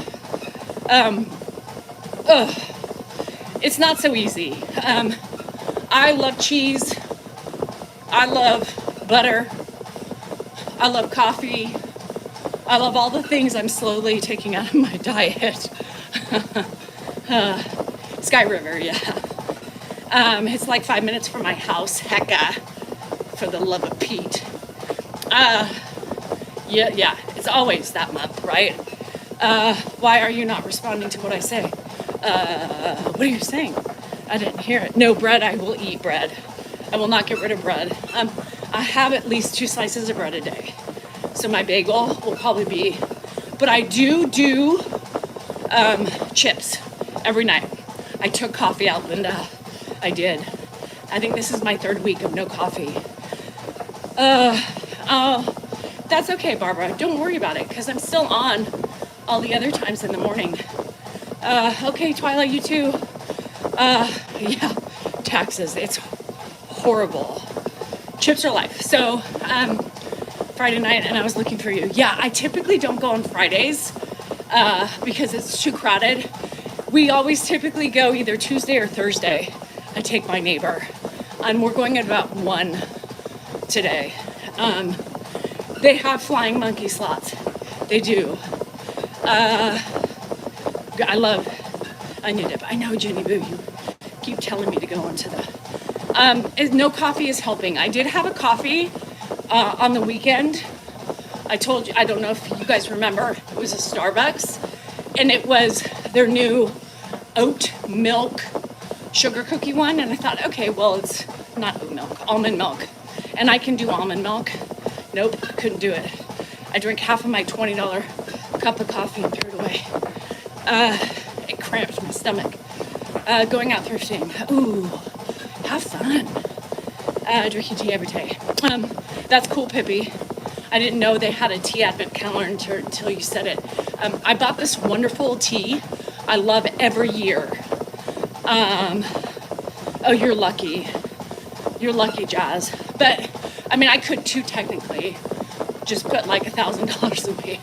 It's not so easy. I love cheese. I love butter. I love coffee. I love all the things I'm slowly taking out of my diet. Sky River, yeah. It's like 5 minutes from my house. Hecka, for the love of Pete. Yeah, it's always that month, right? Why are you not responding to what I say? What are you saying? I didn't hear it. No bread, I will eat bread. I will not get rid of bread. I have at least 2 slices of bread a day. So my bagel will probably be, but I do chips every night. I took coffee out, Linda. I did. I think this is my 3rd week of no coffee. That's okay, Barbara. Don't worry about it, because I'm still on all the other times in the morning. Okay, Twyla, you too. Yeah, taxes. It's horrible. Chips are life. So, Friday night, and I was looking for you. Yeah, I typically don't go on Fridays because it's too crowded. We always typically go either Tuesday or Thursday. I take my neighbor. We're going at about 1 today. They have flying monkey slots. They do. I love onion dip. I know, Jenny Boo, you keep telling me to go into the... no coffee is helping. I did have a coffee on the weekend. I told you, I don't know if you guys remember, it was a Starbucks, and it was their new oat milk sugar cookie one, and I thought, okay, well, it's not oat milk, almond milk, and I can do almond milk. Nope, couldn't do it. I drank half of my $20 cup of coffee and threw it away. It cramped my stomach. Going out thrifting. Ooh, have fun. Drinking tea every day. That's cool, Pippi. I didn't know they had a tea advent calendar until you said it. I bought this wonderful tea I love every year. Oh, you're lucky. You're lucky, Jazz. But, I mean, I could too, technically. Just put like $1,000 away.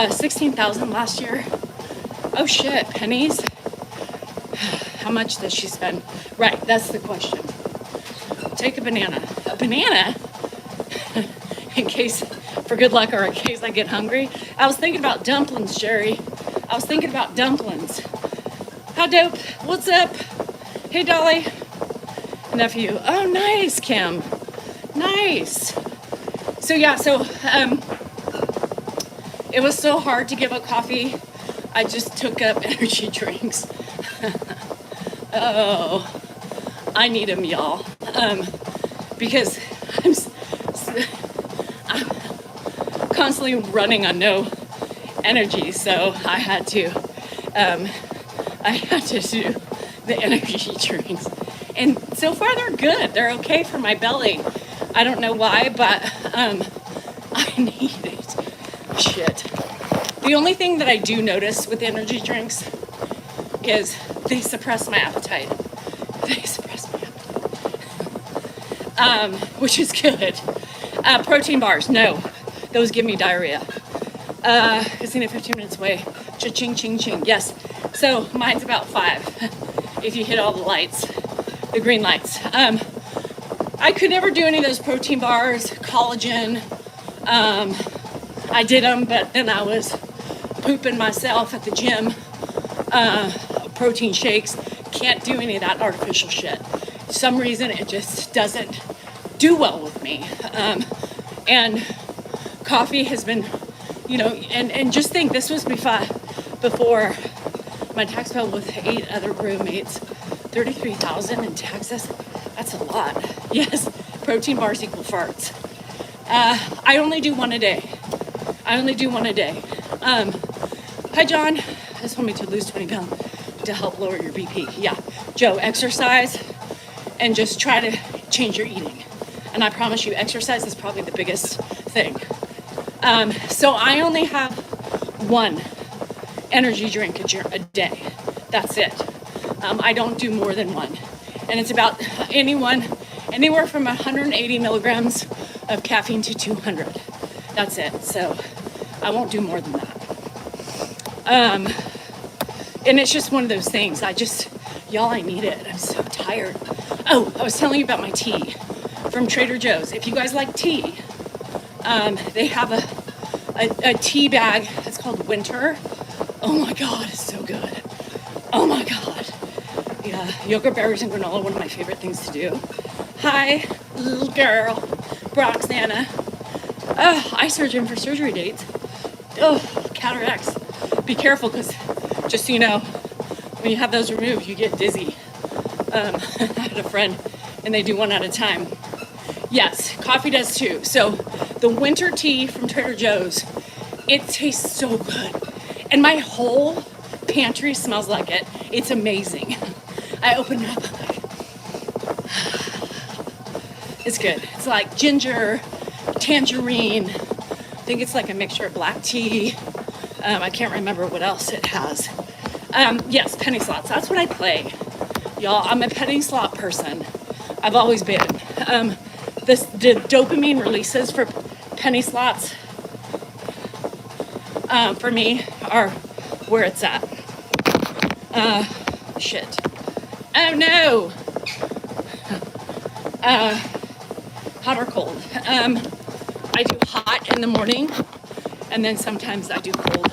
16,000 last year. Oh shit, pennies. How much does she spend? Right, that's the question. Take a banana. A banana? In case, for good luck or in case I get hungry. I was thinking about dumplings, Jerry. I was thinking about dumplings. How dope? What's up? Hey, Dolly. Nephew. Oh, nice, Kim. Nice. So yeah, it was so hard to give up coffee. I just took up energy drinks. Oh, I need them, y'all. Because I'm constantly running on no energy, so I had to do the energy drinks. And so far they're good. They're okay for my belly. I don't know why, but I need it. Shit. The only thing that I do notice with energy drinks is they suppress my appetite. They suppress my appetite. Which is good. Protein bars, no. Those give me diarrhea. Isn't it 15 minutes away? Cha-ching, ching, ching. Yes. So mine's about 5. If you hit all the lights, the green lights. I could never do any of those protein bars, collagen. I did them, but then I was pooping myself at the gym. Protein shakes, can't do any of that artificial shit. For some reason, it just doesn't do well with me. And coffee has been, and just think, this was before my tax bill with 8 other roommates, $33,000 in taxes. That's a lot. Yes, protein bars equal farts. I only do one a day. Hi, John. Just want me to lose 20 pounds to help lower your BP. Yeah. Joe, exercise and just try to change your eating. And I promise you, exercise is probably the biggest thing. So I only have 1 energy drink a day. That's it. I don't do more than 1. And it's about anywhere from 180 milligrams of caffeine to 200. That's it. So I won't do more than that. And it's just one of those things. Y'all, I need it. I'm so tired. Oh, I was telling you about my tea from Trader Joe's. If you guys like tea, they have a tea bag. It's called Winter. Oh my God, it's so good. Oh my God. Yeah, yogurt, berries, and granola, one of my favorite things to do. Hi, little girl, Roxana. Eye surgeon for surgery dates. Oh, cataracts. Be careful, because just so you know, when you have those removed, you get dizzy. I had a friend, and they do one at a time. Yes, coffee does too. So the winter tea from Trader Joe's, it tastes so good. And my whole pantry smells like it. It's amazing. I open it up, I'm like, it's good. It's like ginger, tangerine. I think it's like a mixture of black tea. I can't remember what else it has. Yes, penny slots. That's what I play. Y'all, I'm a penny slot person. I've always been. The dopamine releases for penny slots, for me, are where it's at. Shit. Oh no. Hot or cold? I do hot in the morning, and then sometimes I do cold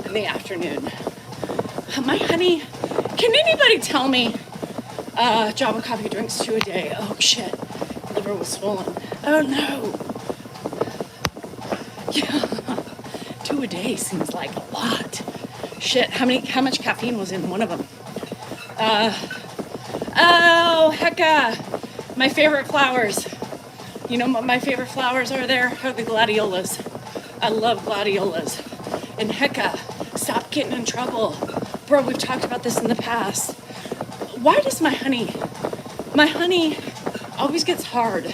in the afternoon. My honey, can anybody tell me Java coffee drinks 2 a day? Oh shit, liver was swollen. Oh no. Yeah, 2 a day seems like a lot. Shit, how much caffeine was in one of them? Oh, hecka, my favorite flowers. You know what my favorite flowers are there? Are the gladiolas. I love gladiolas. And hecka, stop getting in trouble. Bro, we've talked about this in the past. Why does my honey always gets hard?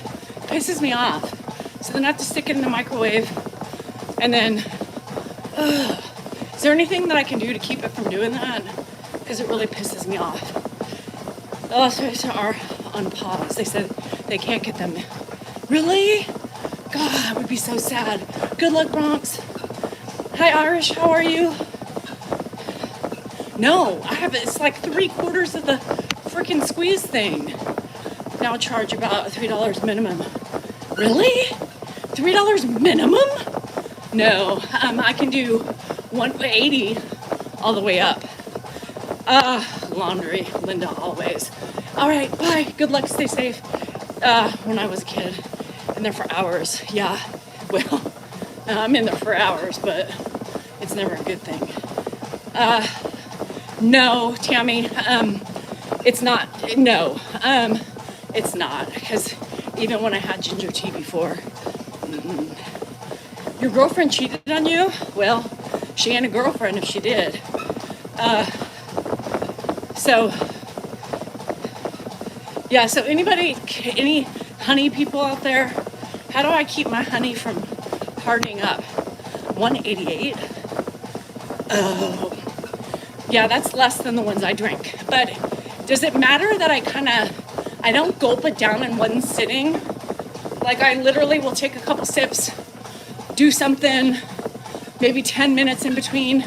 Pisses me off. So then I have to stick it in the microwave. And then, is there anything that I can do to keep it from doing that? Because it really pisses me off. The illustrations are on pause. They said they can't get them. Really? God, that would be so sad. Good luck, Bronx. Hi, Irish. How are you? No, I have, it's like 3/4 of the freaking squeeze thing. Now charge about $3 minimum. Really? $3 minimum? No, I can do 180 all the way up. Laundry, Linda, always. All right, bye. Good luck, stay safe. When I was a kid, in there for hours. Yeah, well, I'm in there for hours, but it's never a good thing. No, Tammy, it's not, no, it's not, because even when I had ginger tea before, your girlfriend cheated on you? Well, she ain't a girlfriend if she did. Yeah, so any honey people out there, how do I keep my honey from hardening up? 188? Oh. Yeah, that's less than the ones I drink. But does it matter that I don't gulp it down in one sitting? Like I literally will take a couple sips, do something, maybe 10 minutes in between.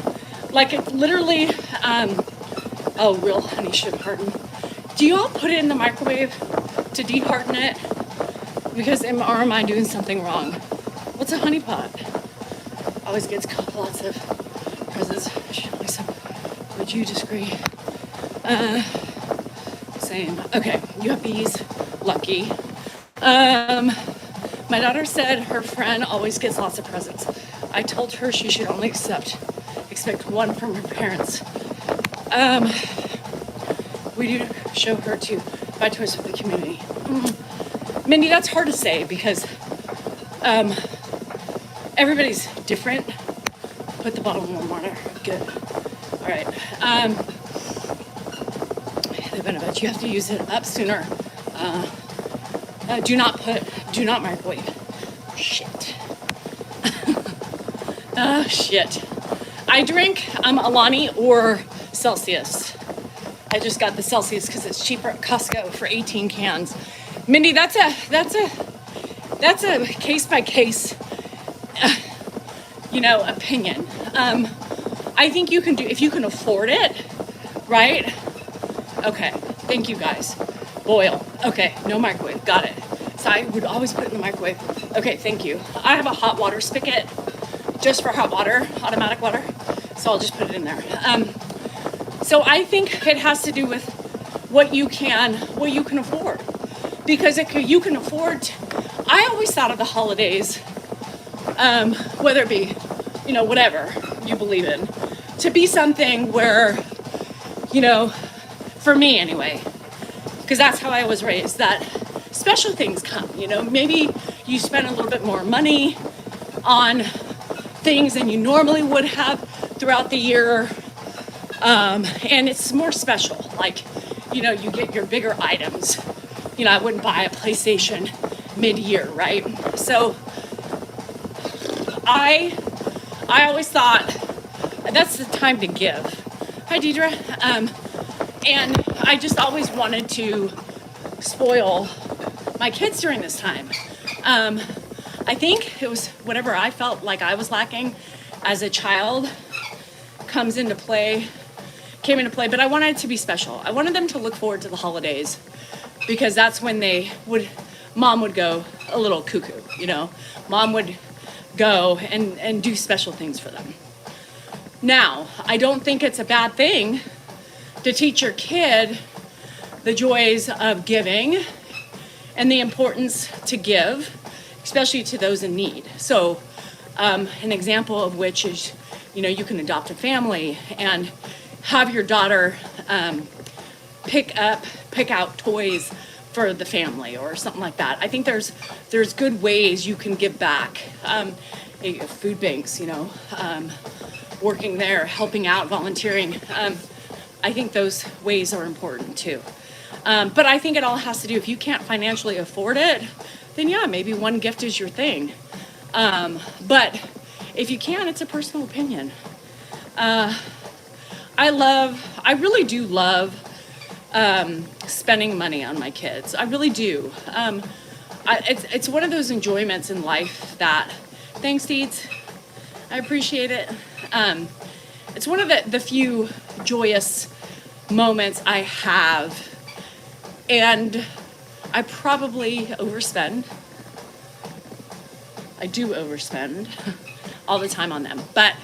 Like it literally, oh, real honey should harden. Do you all put it in the microwave to deharden it? Because or am I doing something wrong? What's a honey pot? Always gets lots of presents. Would you disagree? Same. Okay, you have bees. Lucky. My daughter said her friend always gets lots of presents. I told her she should only expect one from her parents. We do show her to buy toys for the community. Mindy, that's hard to say because everybody's different. Put the bottle in warm water. Good. All right. The benefits, you have to use it up sooner. Do not microwave. Shit. Oh, shit. I drink Alani or Celsius. I just got the Celsius because it's cheaper at Costco for 18 cans. Mindy, that's a case by case, opinion. I think you can do, if you can afford it, right? Okay, thank you guys. Boil. Okay, no microwave, got it. So I would always put it in the microwave. Okay, thank you. I have a hot water spigot just for hot water, automatic water. So I'll just put it in there. So I think it has to do with what you can afford. Because you can afford, I always thought of the holidays, whether it be, whatever you believe in, to be something where, for me anyway, because that's how I was raised, that special things come, maybe you spend a little bit more money on things than you normally would have throughout the year, and it's more special, like, you get your bigger items. I wouldn't buy a PlayStation mid-year, right? So I always thought that's the time to give. Hi, Deidre. And I just always wanted to spoil my kids during this time. I think it was whatever I felt like I was lacking as a child came into play, but I wanted it to be special. I wanted them to look forward to the holidays because that's when Mom would go a little cuckoo, Mom would go and do special things for them. Now, I don't think it's a bad thing to teach your kid the joys of giving and the importance to give, especially to those in need. So an example of which is, you can adopt a family and have your daughter pick out toys for the family or something like that. I think there's good ways you can give back. Food banks, working there, helping out, volunteering. I think those ways are important too. But I think it all has to do, if you can't financially afford it, then yeah, maybe one gift is your thing. But if you can, it's a personal opinion. I really do love spending money on my kids. I really do. It's one of those enjoyments in life that, thanks, Deeds, I appreciate it. It's one of the few joyous moments I have, and I probably overspend. I do overspend all the time on them, but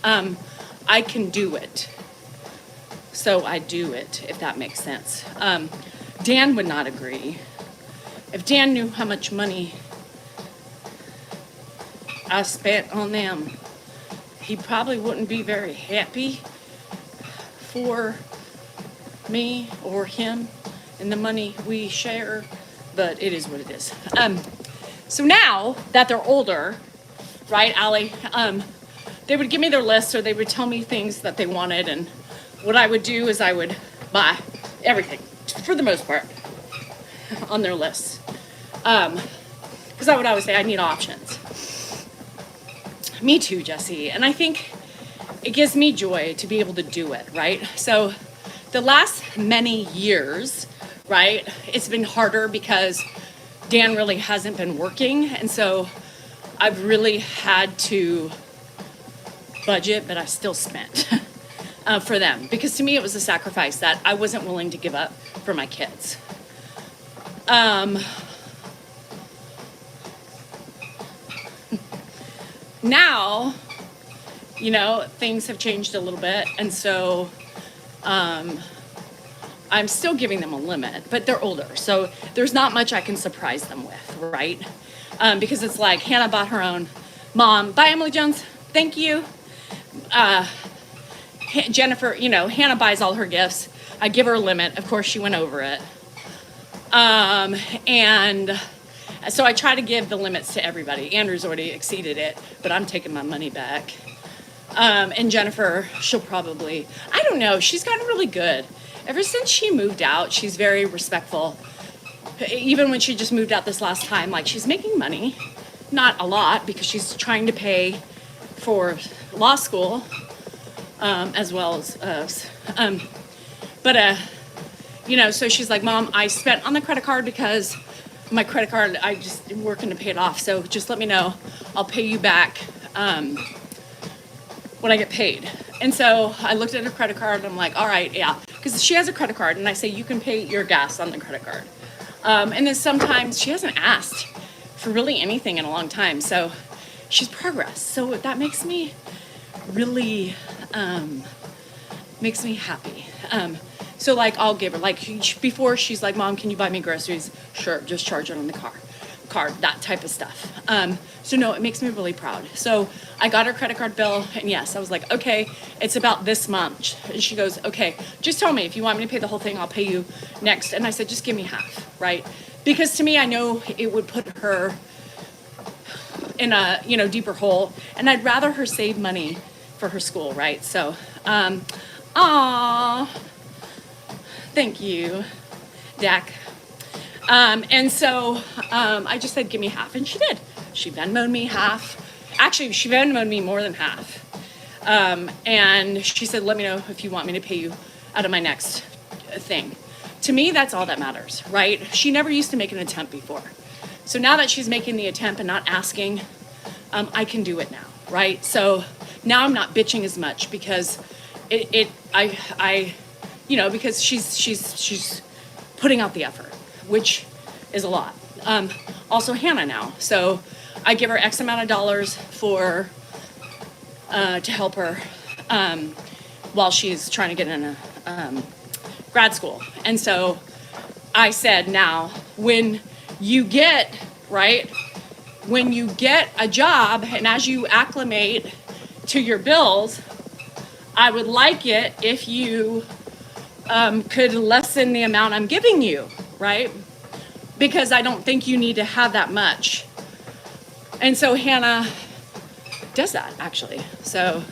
I can do it. So I do it, if that makes sense. Dan would not agree. If Dan knew how much money I spent on them, he probably wouldn't be very happy for me or him and the money we share, but it is what it is. So now that they're older, right, Allie, they would give me their lists, or they would tell me things that they wanted, and what I would do is I would buy everything, for the most part, on their lists. Because I would always say, I need options. Me too, Jesse. And I think it gives me joy to be able to do it, right? So the last many years, right, it's been harder because Dan really hasn't been working. And so I've really had to budget, but I still spent for them. Because to me, it was a sacrifice that I wasn't willing to give up for my kids. Now, things have changed a little bit, and so I'm still giving them a limit, but they're older, so there's not much I can surprise them with, right? Because it's like Hannah bought her own. Mom, bye, Emily Jones, thank you. Jennifer, Hannah buys all her gifts. I give her a limit. Of course, she went over it. And so I try to give the limits to everybody. Andrew's already exceeded it, but I'm taking my money back. And Jennifer, she'll probably, I don't know, she's gotten really good. Ever since she moved out, she's very respectful. Even when she just moved out this last time, like, she's making money. Not a lot, because she's trying to pay for law school, as well as us. So she's like, Mom, I spent on the credit card because my credit card, I just working to pay it off. So just let me know. I'll pay you back when I get paid. And so I looked at her credit card and I'm like, all right, yeah. Because she has a credit card and I say, you can pay your gas on the credit card. And then sometimes she hasn't asked for really anything in a long time. So she's progressed. So that makes me really, makes me happy. So like I'll give her, like before she's like, Mom, can you buy me groceries? Sure, just charge it on the card, that type of stuff. So no, it makes me really proud. So I got her credit card bill, and yes, I was like, okay, it's about this much. And she goes, okay, just tell me if you want me to pay the whole thing, I'll pay you next. And I said, just give me half, right? Because to me, I know it would put her in a, deeper hole, and I'd rather her save money for her school, right? So, thank you, Dak. And so I just said, give me half, and she did. She Venmo'd me half. Actually, she Venmo'd me more than half. And she said, let me know if you want me to pay you out of my next thing. To me, that's all that matters, right? She never used to make an attempt before. So now that she's making the attempt and not asking, I can do it now, right? So now I'm not bitching as much because because she's putting out the effort, which is a lot. Also Hannah now. So I give her X amount of dollars for, to help her, while she's trying to get in a, grad school. And so I said, now, when you get a job and as you acclimate to your bills, I would like it if you could lessen the amount I'm giving you, right? Because I don't think you need to have that much. And so Hannah does that, actually. So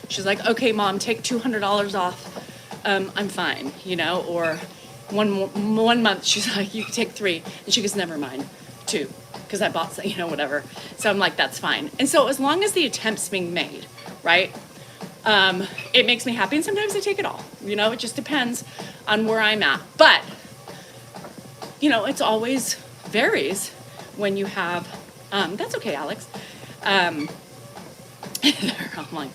she's like, okay, Mom, take $200 off. I'm fine, or one month she's like, you can take 3. And she goes, never mind, 2, because I bought some, whatever. So I'm like, that's fine. And so as long as the attempt's being made, right? It makes me happy, and sometimes I take it all. It just depends on where I'm at. But, it's always varies when you have, that's okay, Alex. They're online.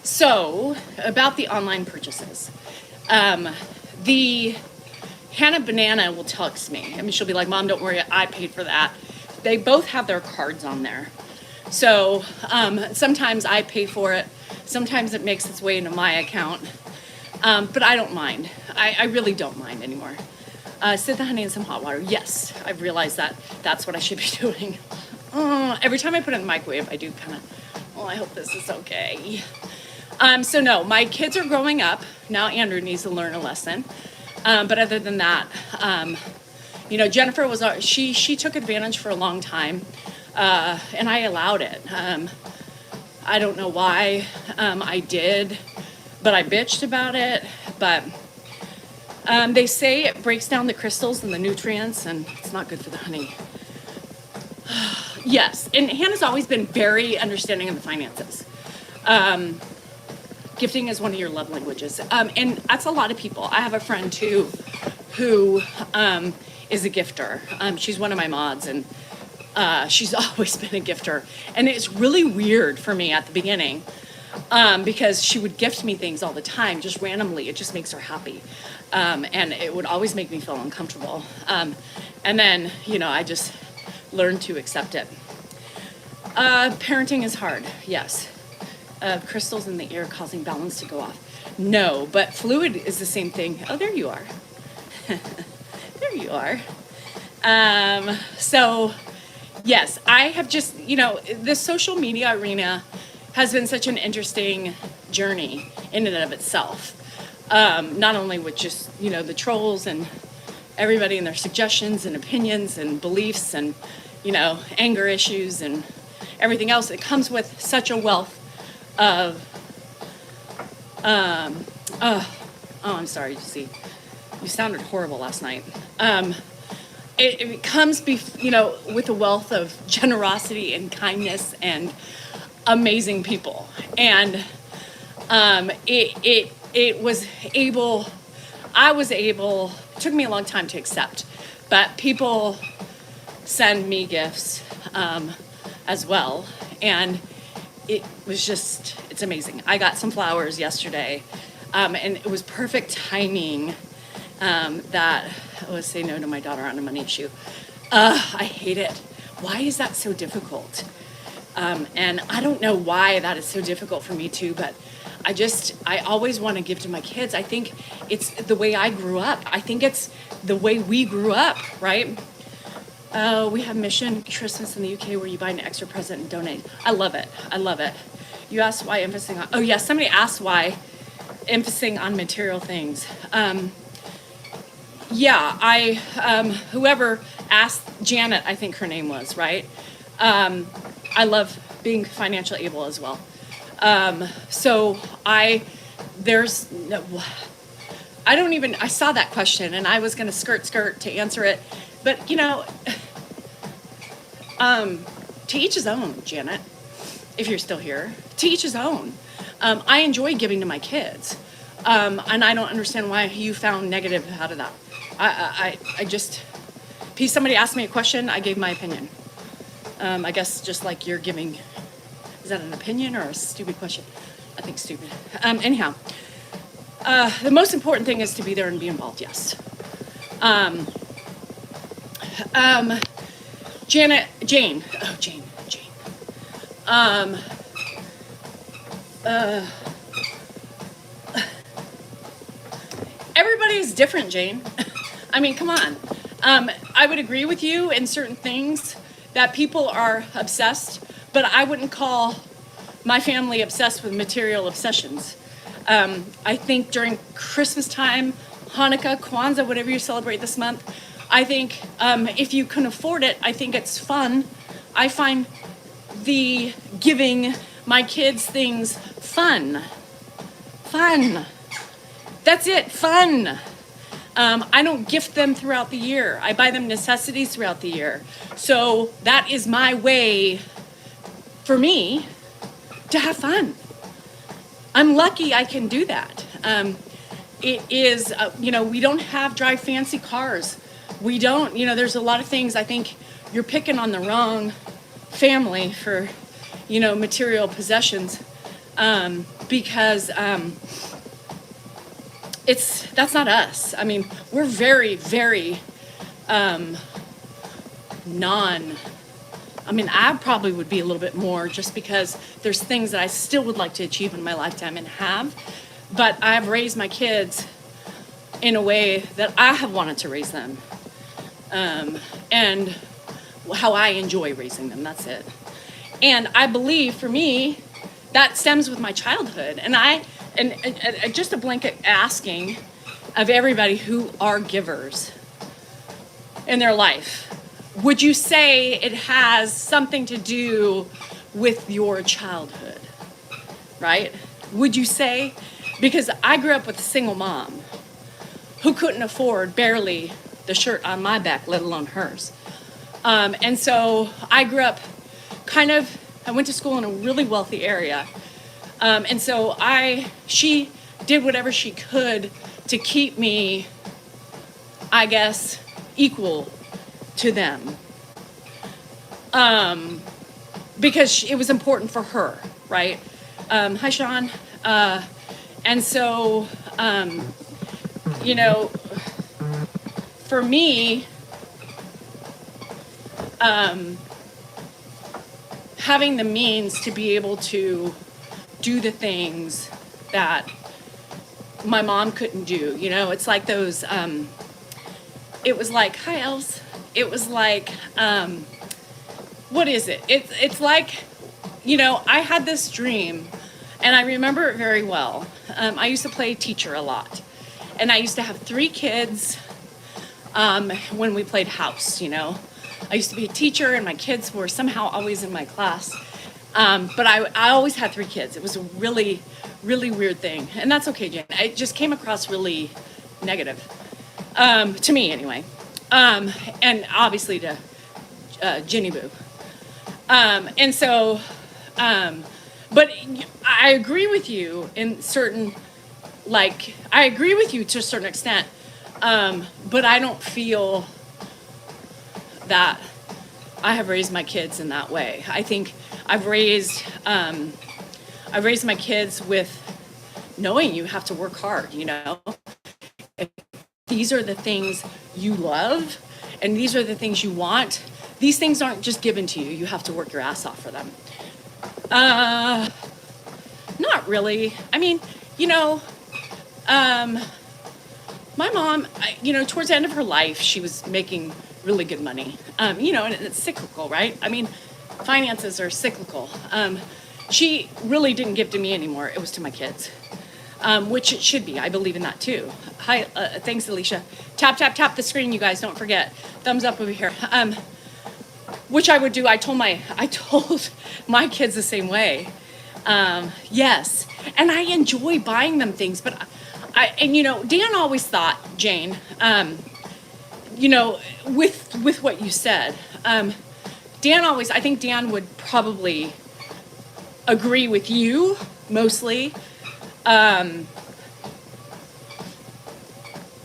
So, about the online purchases. The Hannah Banana will text me. She'll be like, Mom, don't worry, I paid for that. They both have their cards on there. So, sometimes I pay for it. Sometimes it makes its way into my account, but I don't mind. I really don't mind anymore. Sit the honey in some hot water. Yes, I've realized that that's what I should be doing. Every time I put it in the microwave, I do kind of, I hope this is okay. So no, my kids are growing up. Now Andrew needs to learn a lesson. But other than that, Jennifer was, she took advantage for a long time, and I allowed it. I don't know why I did, but I bitched about it. But they say it breaks down the crystals and the nutrients, and it's not good for the honey. Yes, and Hannah's always been very understanding of the finances. Gifting is one of your love languages, and that's a lot of people. I have a friend too who is a gifter. She's one of my mods, and she's always been a gifter. And it's really weird for me at the beginning because she would gift me things all the time, just randomly. It just makes her happy. And it would always make me feel uncomfortable. And then, I just learned to accept it. Parenting is hard, yes. Crystals in the ear causing balance to go off. No, but fluid is the same thing. Oh, there you are. There you are. So, yes, I have just, the social media arena has been such an interesting journey in and of itself. Not only with just, the trolls and everybody and their suggestions and opinions and beliefs and, anger issues and everything else. It comes with such a wealth of, I'm sorry, you sounded horrible last night. It comes, with a wealth of generosity and kindness and amazing people. And it took me a long time to accept, but people send me gifts as well. And it's amazing. I got some flowers yesterday, and it was perfect timing that was say no to my daughter on a money issue. I hate it. Why is that so difficult? And I don't know why that is so difficult for me too, but I always want to give to my kids. I think it's the way I grew up. I think it's the way we grew up, right? We have Mission Christmas in the UK where you buy an extra present and donate. I love it. I love it. You asked why emphasizing on, oh yeah, somebody asked why emphasizing on material things. Whoever asked, Janet, I think her name was, right? I love being financially able as well. I saw that question and I was going to skirt to answer it, but to each his own, Janet, if you're still here, to each his own. I enjoy giving to my kids. And I don't understand why you found negative out of that. Somebody asked me a question, I gave my opinion. I guess just like you're giving, is that an opinion or a stupid question? I think stupid. Anyhow, the most important thing is to be there and be involved, yes. Jane. Everybody's different, Jane. I mean, come on. I would agree with you in certain things that people are obsessed, but I wouldn't call my family obsessed with material obsessions. I think during Christmas time, Hanukkah, Kwanzaa, whatever you celebrate this month, I think if you can afford it, I think it's fun. I find the giving my kids things fun. That's it, fun. I don't gift them throughout the year. I buy them necessities throughout the year. So that is my way for me to have fun. I'm lucky I can do that. It is, we don't drive fancy cars. We don't, there's a lot of things I think you're picking on the wrong family for, material possessions. Because that's not us. I mean, we're very, very I probably would be a little bit more just because there's things that I still would like to achieve in my lifetime and have, but I've raised my kids in a way that I have wanted to raise them, and how I enjoy raising them, that's it. And I believe for me, that stems with my childhood, and just a blanket asking of everybody who are givers in their life, would you say it has something to do with your childhood, right? Would you say? Because I grew up with a single mom who couldn't afford barely the shirt on my back, let alone hers. And so I grew up I went to school in a really wealthy area. And so she did whatever she could to keep me, I guess, equal to them. Because it was important for her, right? Hi, Sean. And so, for me, having the means to be able to do the things that my mom couldn't do, it's like those, it was like, hi, Els. It was like, what is it? It's like, I had this dream, and I remember it very well. I used to play teacher a lot, and I used to have 3 kids when we played house, I used to be a teacher, and my kids were somehow always in my class. But I always had 3 kids. It was a really, really weird thing. And that's okay, Jen. It just came across really negative, to me anyway. And obviously to Ginny Boo. And so, but I agree with you in certain, I agree with you to a certain extent, but I don't feel that I have raised my kids in that way. I think I've raised my kids with knowing you have to work hard, If these are the things you love and these are the things you want. These things aren't just given to you. You have to work your ass off for them. Not really. I mean, my mom, towards the end of her life, she was making really good money. And it's cyclical, right? I mean, finances are cyclical. She really didn't give to me anymore. It was to my kids, which it should be. I believe in that too. Hi, thanks, Alicia. Tap, tap, tap the screen, you guys. Don't forget. Thumbs up over here. Which I would do. I told my kids the same way. Yes. And I enjoy buying them things, but Dan always thought, Jane, with what you said, I think Dan would probably agree with you mostly,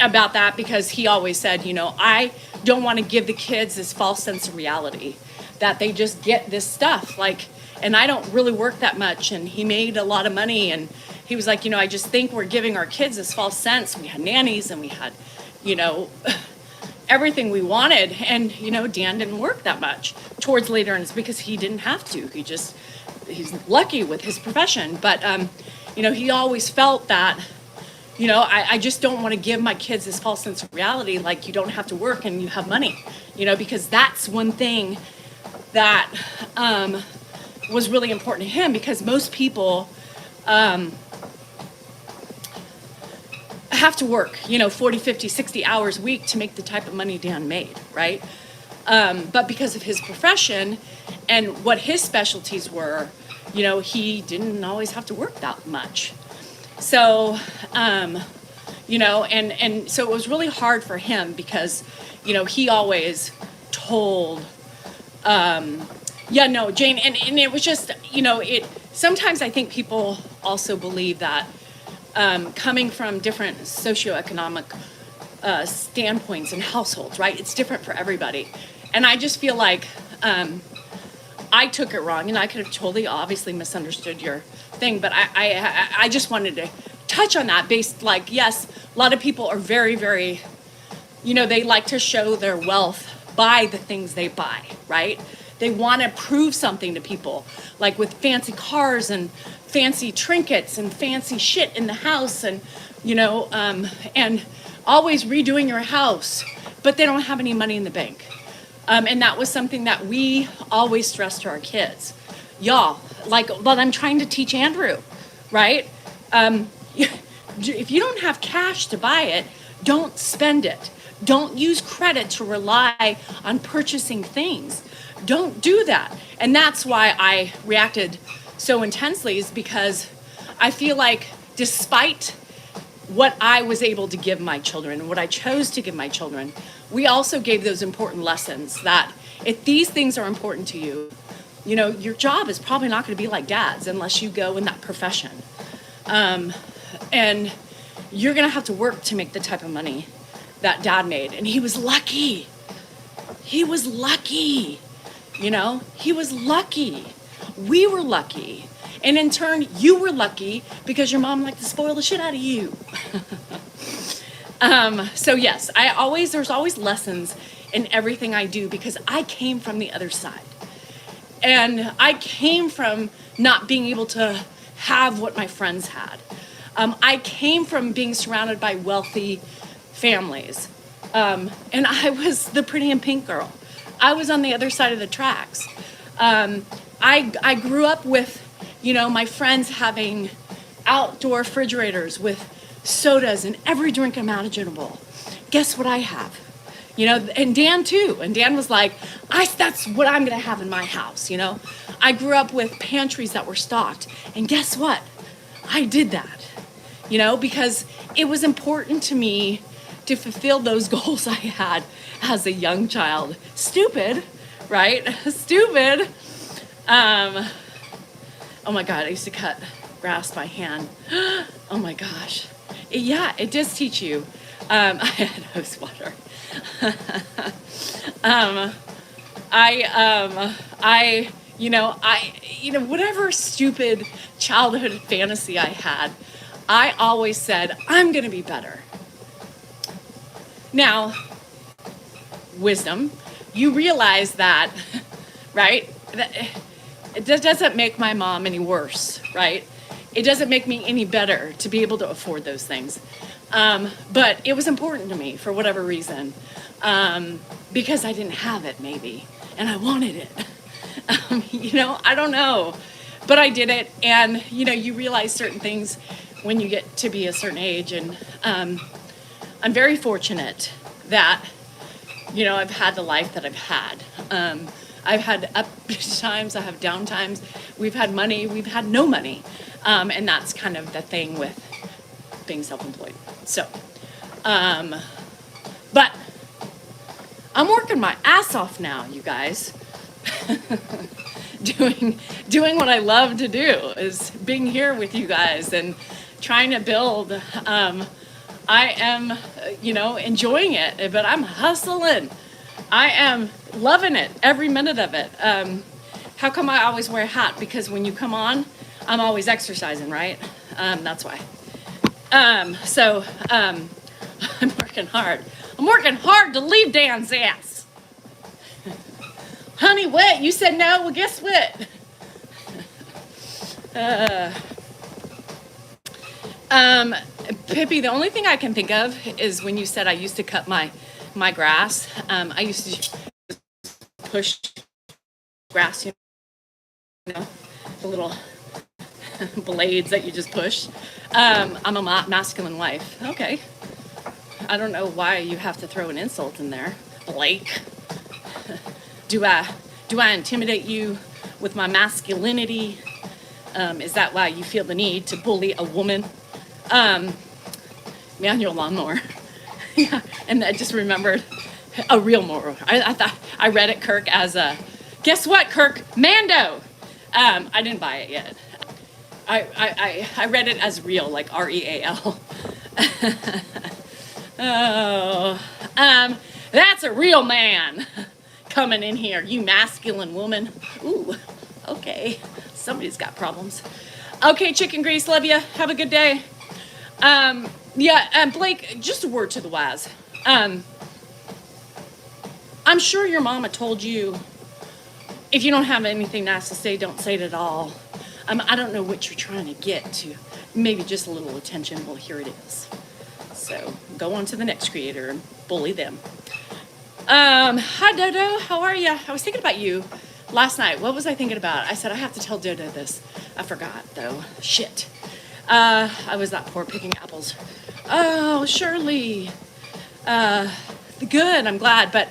about that, because he always said, I don't want to give the kids this false sense of reality that they just get this stuff, and I don't really work that much, and he made a lot of money, and he was like, I just think we're giving our kids this false sense. We had nannies and we had, everything we wanted, and Dan didn't work that much towards later, and it's because he didn't have to. He's lucky with his profession, but he always felt that, I just don't want to give my kids this false sense of reality, like you don't have to work and you have money, because that's one thing that was really important to him, because most people have to work, 40, 50, 60 hours a week to make the type of money Dan made, right? But because of his profession and what his specialties were, he didn't always have to work that much. So, and so it was really hard for him because, he always told, Jane, and it was just, sometimes I think people also believe that coming from different socioeconomic standpoints and households, right? It's different for everybody. And I just feel like I took it wrong, and I could have totally obviously misunderstood your thing, but I just wanted to touch on that based, yes, a lot of people are very, very, they like to show their wealth by the things they buy, right? They want to prove something to people, like with fancy cars and fancy trinkets and fancy shit in the house, and and always redoing your house, but they don't have any money in the bank. And that was something that we always stressed to our kids. Y'all, but I'm trying to teach Andrew, right? If you don't have cash to buy it, don't spend it. Don't use credit to rely on purchasing things. Don't do that. And that's why I reacted so intensely, is because I feel like despite what I was able to give my children and what I chose to give my children, we also gave those important lessons that if these things are important to you, your job is probably not going to be like Dad's unless you go in that profession. And you're going to have to work to make the type of money that Dad made. And he was lucky. He was lucky. He was lucky. We were lucky. And in turn, you were lucky because your mom liked to spoil the shit out of you. So yes, there's always lessons in everything I do, because I came from the other side. And I came from not being able to have what my friends had. I came from being surrounded by wealthy families. And I was the pretty and pink girl. I was on the other side of the tracks. I grew up with, my friends having outdoor refrigerators with sodas and every drink imaginable. Guess what I have? And Dan too. And Dan was like, that's what I'm going to have in my house. I grew up with pantries that were stocked. And guess what? I did that, because it was important to me to fulfill those goals I had as a young child. Stupid, right? Stupid. Oh my God, I used to cut grass by hand. Oh my gosh. It does teach you. I had hose water. Whatever stupid childhood fantasy I had, I always said, I'm going to be better. Now, wisdom, you realize that, right? That it doesn't make my mom any worse, right? It doesn't make me any better to be able to afford those things. But it was important to me for whatever reason, because I didn't have it maybe, and I wanted it. I don't know, but I did it. And, you realize certain things when you get to be a certain age. And I'm very fortunate that, I've had the life that I've had. I've had up times, I have down times. We've had money, we've had no money. And that's kind of the thing with being self-employed. So, but I'm working my ass off now, you guys. doing what I love to do is being here with you guys and trying to build. I am, enjoying it, but I'm hustling. I am loving it, every minute of it. How come I always wear a hat? Because when you come on, I'm always exercising, right? That's why. I'm working hard. I'm working hard to leave Dan's ass. Honey, what? You said no? Well, guess what? Pippi, the only thing I can think of is when you said I used to cut my grass. I used to push grass, the little blades that you just push. I'm a masculine wife. Okay. I don't know why you have to throw an insult in there, Blake. Do I intimidate you with my masculinity? Is that why you feel the need to bully a woman? Manual lawnmower. Yeah, and I just remembered a real mower. I thought I read it, Kirk, as a, guess what, Kirk? Mando. I didn't buy it yet. I read it as real, like REAL. Oh, that's a real man coming in here, you masculine woman. Ooh, okay, somebody's got problems. Okay, chicken grease, love you. Have a good day. Blake, just a word to the wise. I'm sure your mama told you, if you don't have anything nice to say, don't say it at all. I don't know what you're trying to get to. Maybe just a little attention. Well, here it is. So go on to the next creator and bully them. Hi, Dodo. How are you? I was thinking about you last night. What was I thinking about? I said, I have to tell Dodo this. I forgot, though. Shit. I was that poor picking apples. Oh, Shirley. Good, I'm glad. But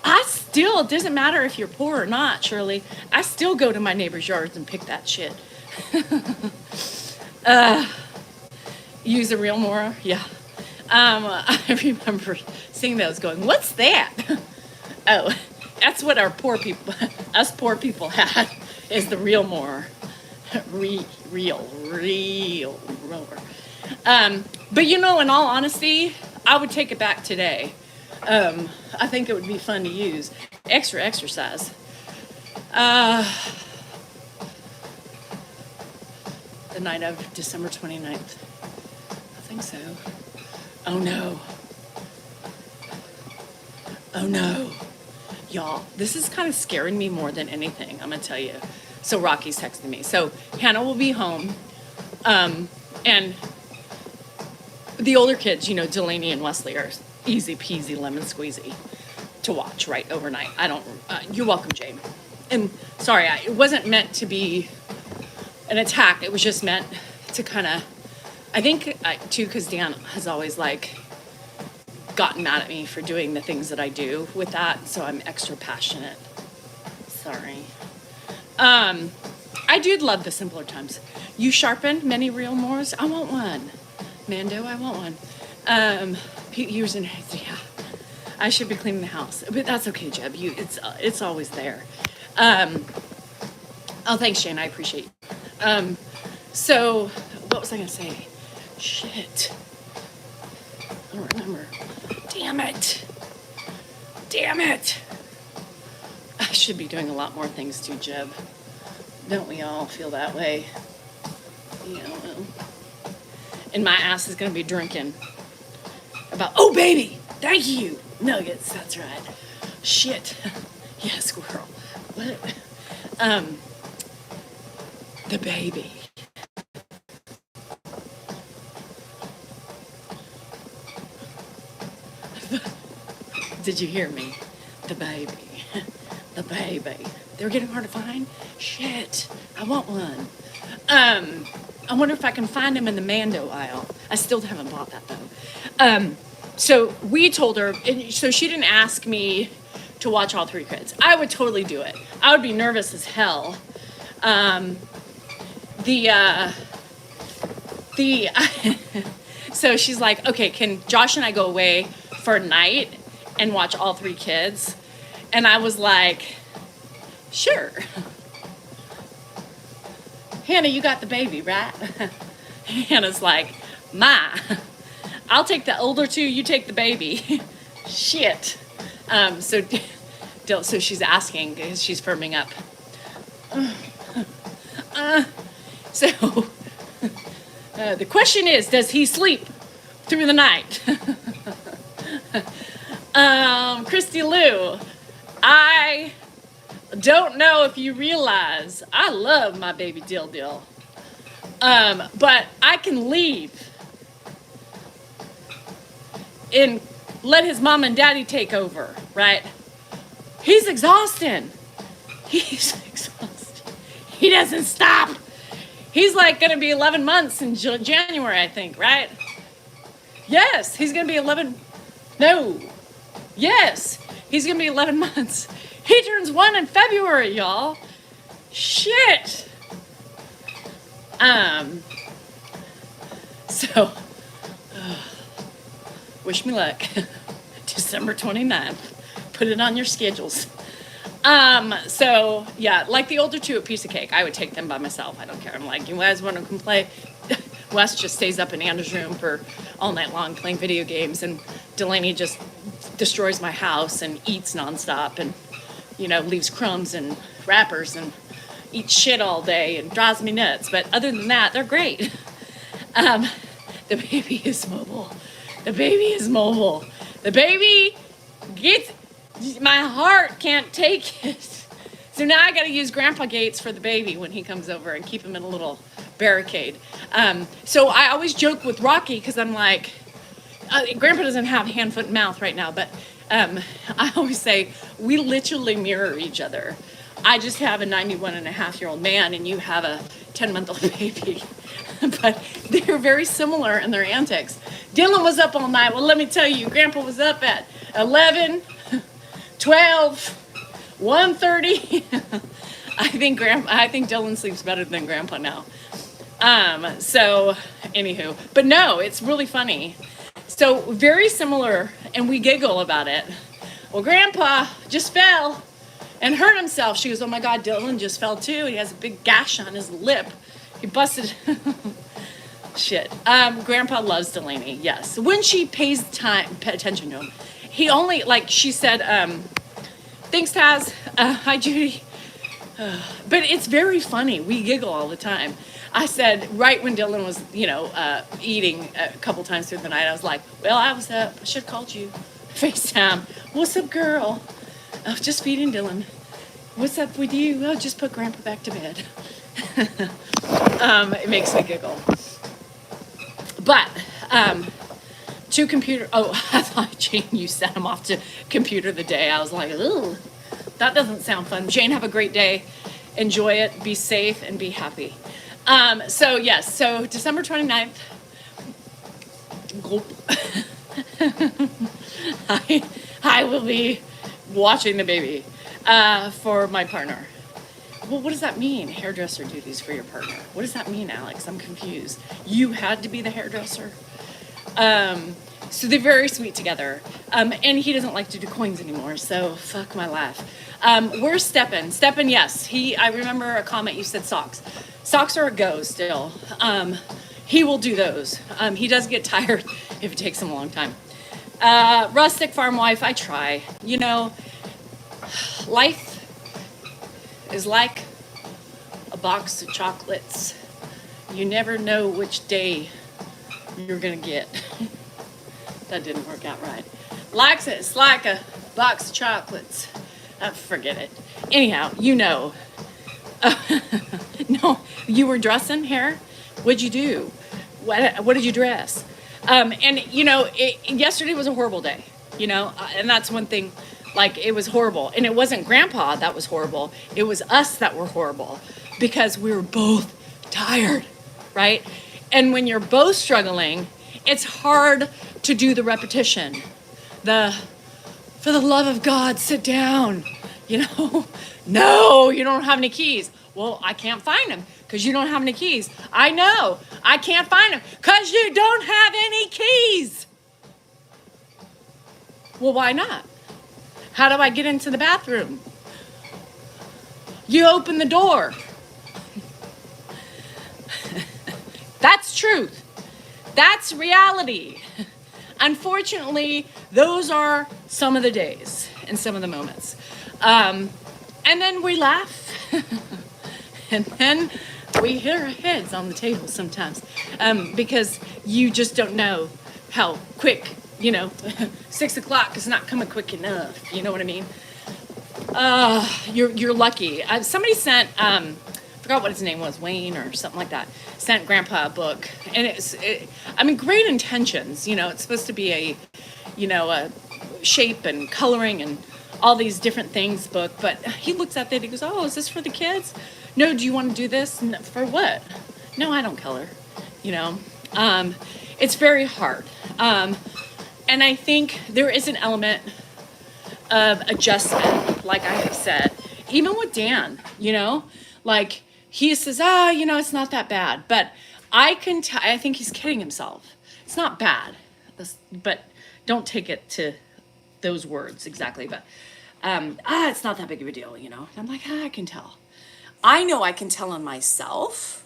it doesn't matter if you're poor or not, Shirley. I still go to my neighbor's yards and pick that shit. Use a real mower? Yeah. I remember seeing those going, what's that? Oh, that's what us poor people had, is the real mower. Real mower. But in all honesty, I would take it back today. I think it would be fun to use. Extra exercise. The night of December 29th. I think so. Oh no. Y'all, this is kind of scaring me more than anything, I'm gonna tell you. So Rocky's texting me. So Hannah will be home. And the older kids, Delaney and Wesley, are easy peasy lemon squeezy to watch right overnight. You're welcome, Jane. And sorry, it wasn't meant to be an attack. It was just meant to kind of, I think too, because Dan has always gotten mad at me for doing the things that I do with that. So I'm extra passionate. Sorry. I do love the simpler times. You sharpened many real mowers? I want one. Mando, I want one. Years and yeah. I should be cleaning the house, but that's okay, Jeb. It's always there. Oh, thanks, Jane. I appreciate you. So what was I gonna say? Shit. I don't remember. Damn it. I should be doing a lot more things too, Jeb. Don't we all feel that way? And my ass is gonna be drinking about, oh baby, Thank you, Nuggets. That's right. Shit. Yeah, squirrel. What? The baby. Did you hear me? The baby. The baby. They're getting hard to find? Shit. I want one. I wonder if I can find him in the Mando aisle. I still haven't bought that though. So we told her, and so she didn't ask me to watch all 3 kids. I would totally do it. I would be nervous as hell. So she's like, okay, can Josh and I go away for a night and watch all 3 kids? And I was like, sure. Hannah, you got the baby, right? Hannah's like, Ma, I'll take the older 2, you take the baby. Shit. So she's asking, because she's firming up. So the question is, does he sleep through the night? Christy Lou, I don't know if you realize I love my baby Dill. But I can leave and let his mom and daddy take over, right? He's exhausting. He's exhausted. He doesn't stop. He's like going to be 11 months in January, I think, right? Yes, he's going to be 11. No. Yes, he's going to be 11 months. He turns 1 in February, y'all. Shit. So, wish me luck. December 29th. Put it on your schedules. So yeah, like the older 2, a piece of cake. I would take them by myself. I don't care. I'm like, you guys want to come play? Wes just stays up in Anna's room for all night long playing video games, and Delaney just destroys my house and eats nonstop, and leaves crumbs and wrappers and eats shit all day and drives me nuts. But other than that, they're great. The baby is mobile. The baby is mobile. The baby gets. My heart can't take it. So now I got to use Grandpa Gates for the baby when he comes over and keep him in a little barricade. So I always joke with Rocky, because I'm like, Grandpa doesn't have hand, foot, and mouth right now, but I always say we literally mirror each other. I just have a 91-and-a-half-year-old man, and you have a 10-month-old baby. But they're very similar in their antics. Dylan was up all night. Well, let me tell you, Grandpa was up at 11, 12, 1:30. I think Dylan sleeps better than Grandpa now. So anywho, but no, it's really funny. So very similar, and we giggle about it. Well, Grandpa just fell and hurt himself. She goes, oh my God, Dylan just fell too. He has a big gash on his lip. He busted. Shit. Grandpa loves Delaney, yes. When she pays attention to him. He only, like she said, thanks, Taz. Hi, Judy. But it's very funny. We giggle all the time. I said, right when Dylan was, eating a couple times through the night, I was like, well, I was up. I should have called you. FaceTime. What's up, girl? Oh, just feeding Dylan. What's up with you? Oh, just put Grandpa back to bed. It makes me giggle. But, to computer, I thought, Jane, you sent him off to computer the day. I was like, ooh, that doesn't sound fun. Jane, have a great day. Enjoy it. Be safe and be happy. So yes, so December 29th, I will be watching the baby, for my partner. Well, what does that mean? Hairdresser duties for your partner. What does that mean, Alex? I'm confused. You had to be the hairdresser? So they're very sweet together. And he doesn't like to do coins anymore, so fuck my life. Where's Steppen? Steppen, yes. I remember a comment you said socks. Socks are a go still. He will do those. He does get tired if it takes him a long time. Rustic farm wife, I try. Life is like a box of chocolates. You never know which day you're gonna get. That didn't work out right. likes it. It's like a box of chocolates. Forget it. Anyhow, you know. No, you were dressing hair? What'd you do? What did you dress? And, you know, yesterday was a horrible day, you know, and that's one thing, like, it was horrible. And it wasn't Grandpa that was horrible. It was us that were horrible because we were both tired, right? And when you're both struggling, it's hard to do the repetition. For the love of God, sit down, you know? No, you don't have any keys. Well, I can't find them because you don't have any keys. I know, I can't find them because you don't have any keys. Well, why not? How do I get into the bathroom? You open the door. That's truth. That's reality. Unfortunately, those are some of the days and some of the moments. And then we laugh. And then we hit our heads on the table sometimes because you just don't know how quick, you know, 6 o'clock is not coming quick enough. You know what I mean? You're lucky. Somebody sent, forgot what his name was, Wayne or something like that, sent Grandpa a book. And I mean, great intentions. You know, it's supposed to be a shape and coloring and all these different things book. But he looks at it, he goes, oh, is this for the kids? No, do you want to do this? No, for what? No, I don't color. You know, it's very hard. And I think there is an element of adjustment, like I have said, even with Dan, you know, like he says, you know, it's not that bad, but I think he's kidding himself. It's not bad, but don't take it to those words exactly, but, it's not that big of a deal, you know? And I'm like, I can tell. I know I can tell on myself,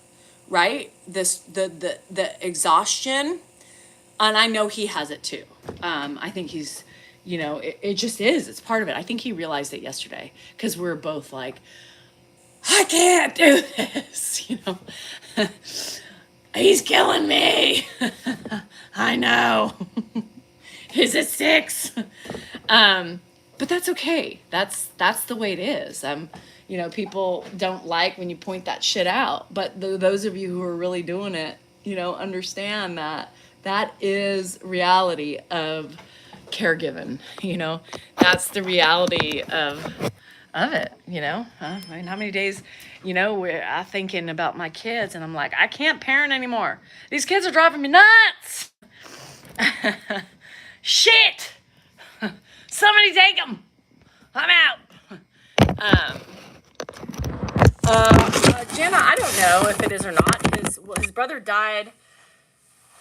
right? The exhaustion, and I know he has it too. I think he's, you know, it just is. It's part of it. I think he realized it yesterday because we were both like, I can't do this, you know. He's killing me. I know. Is it 6? But that's okay. That's the way it is. You know, people don't like when you point that shit out, but those of you who are really doing it, you know, understand that is reality of caregiving. You know, that's the reality of it. You know, I mean, how many days, you know, I'm thinking about my kids, and I'm like, I can't parent anymore. These kids are driving me nuts. Shit. Somebody take them. I'm out. Jenna, I don't know if it is or not. His brother died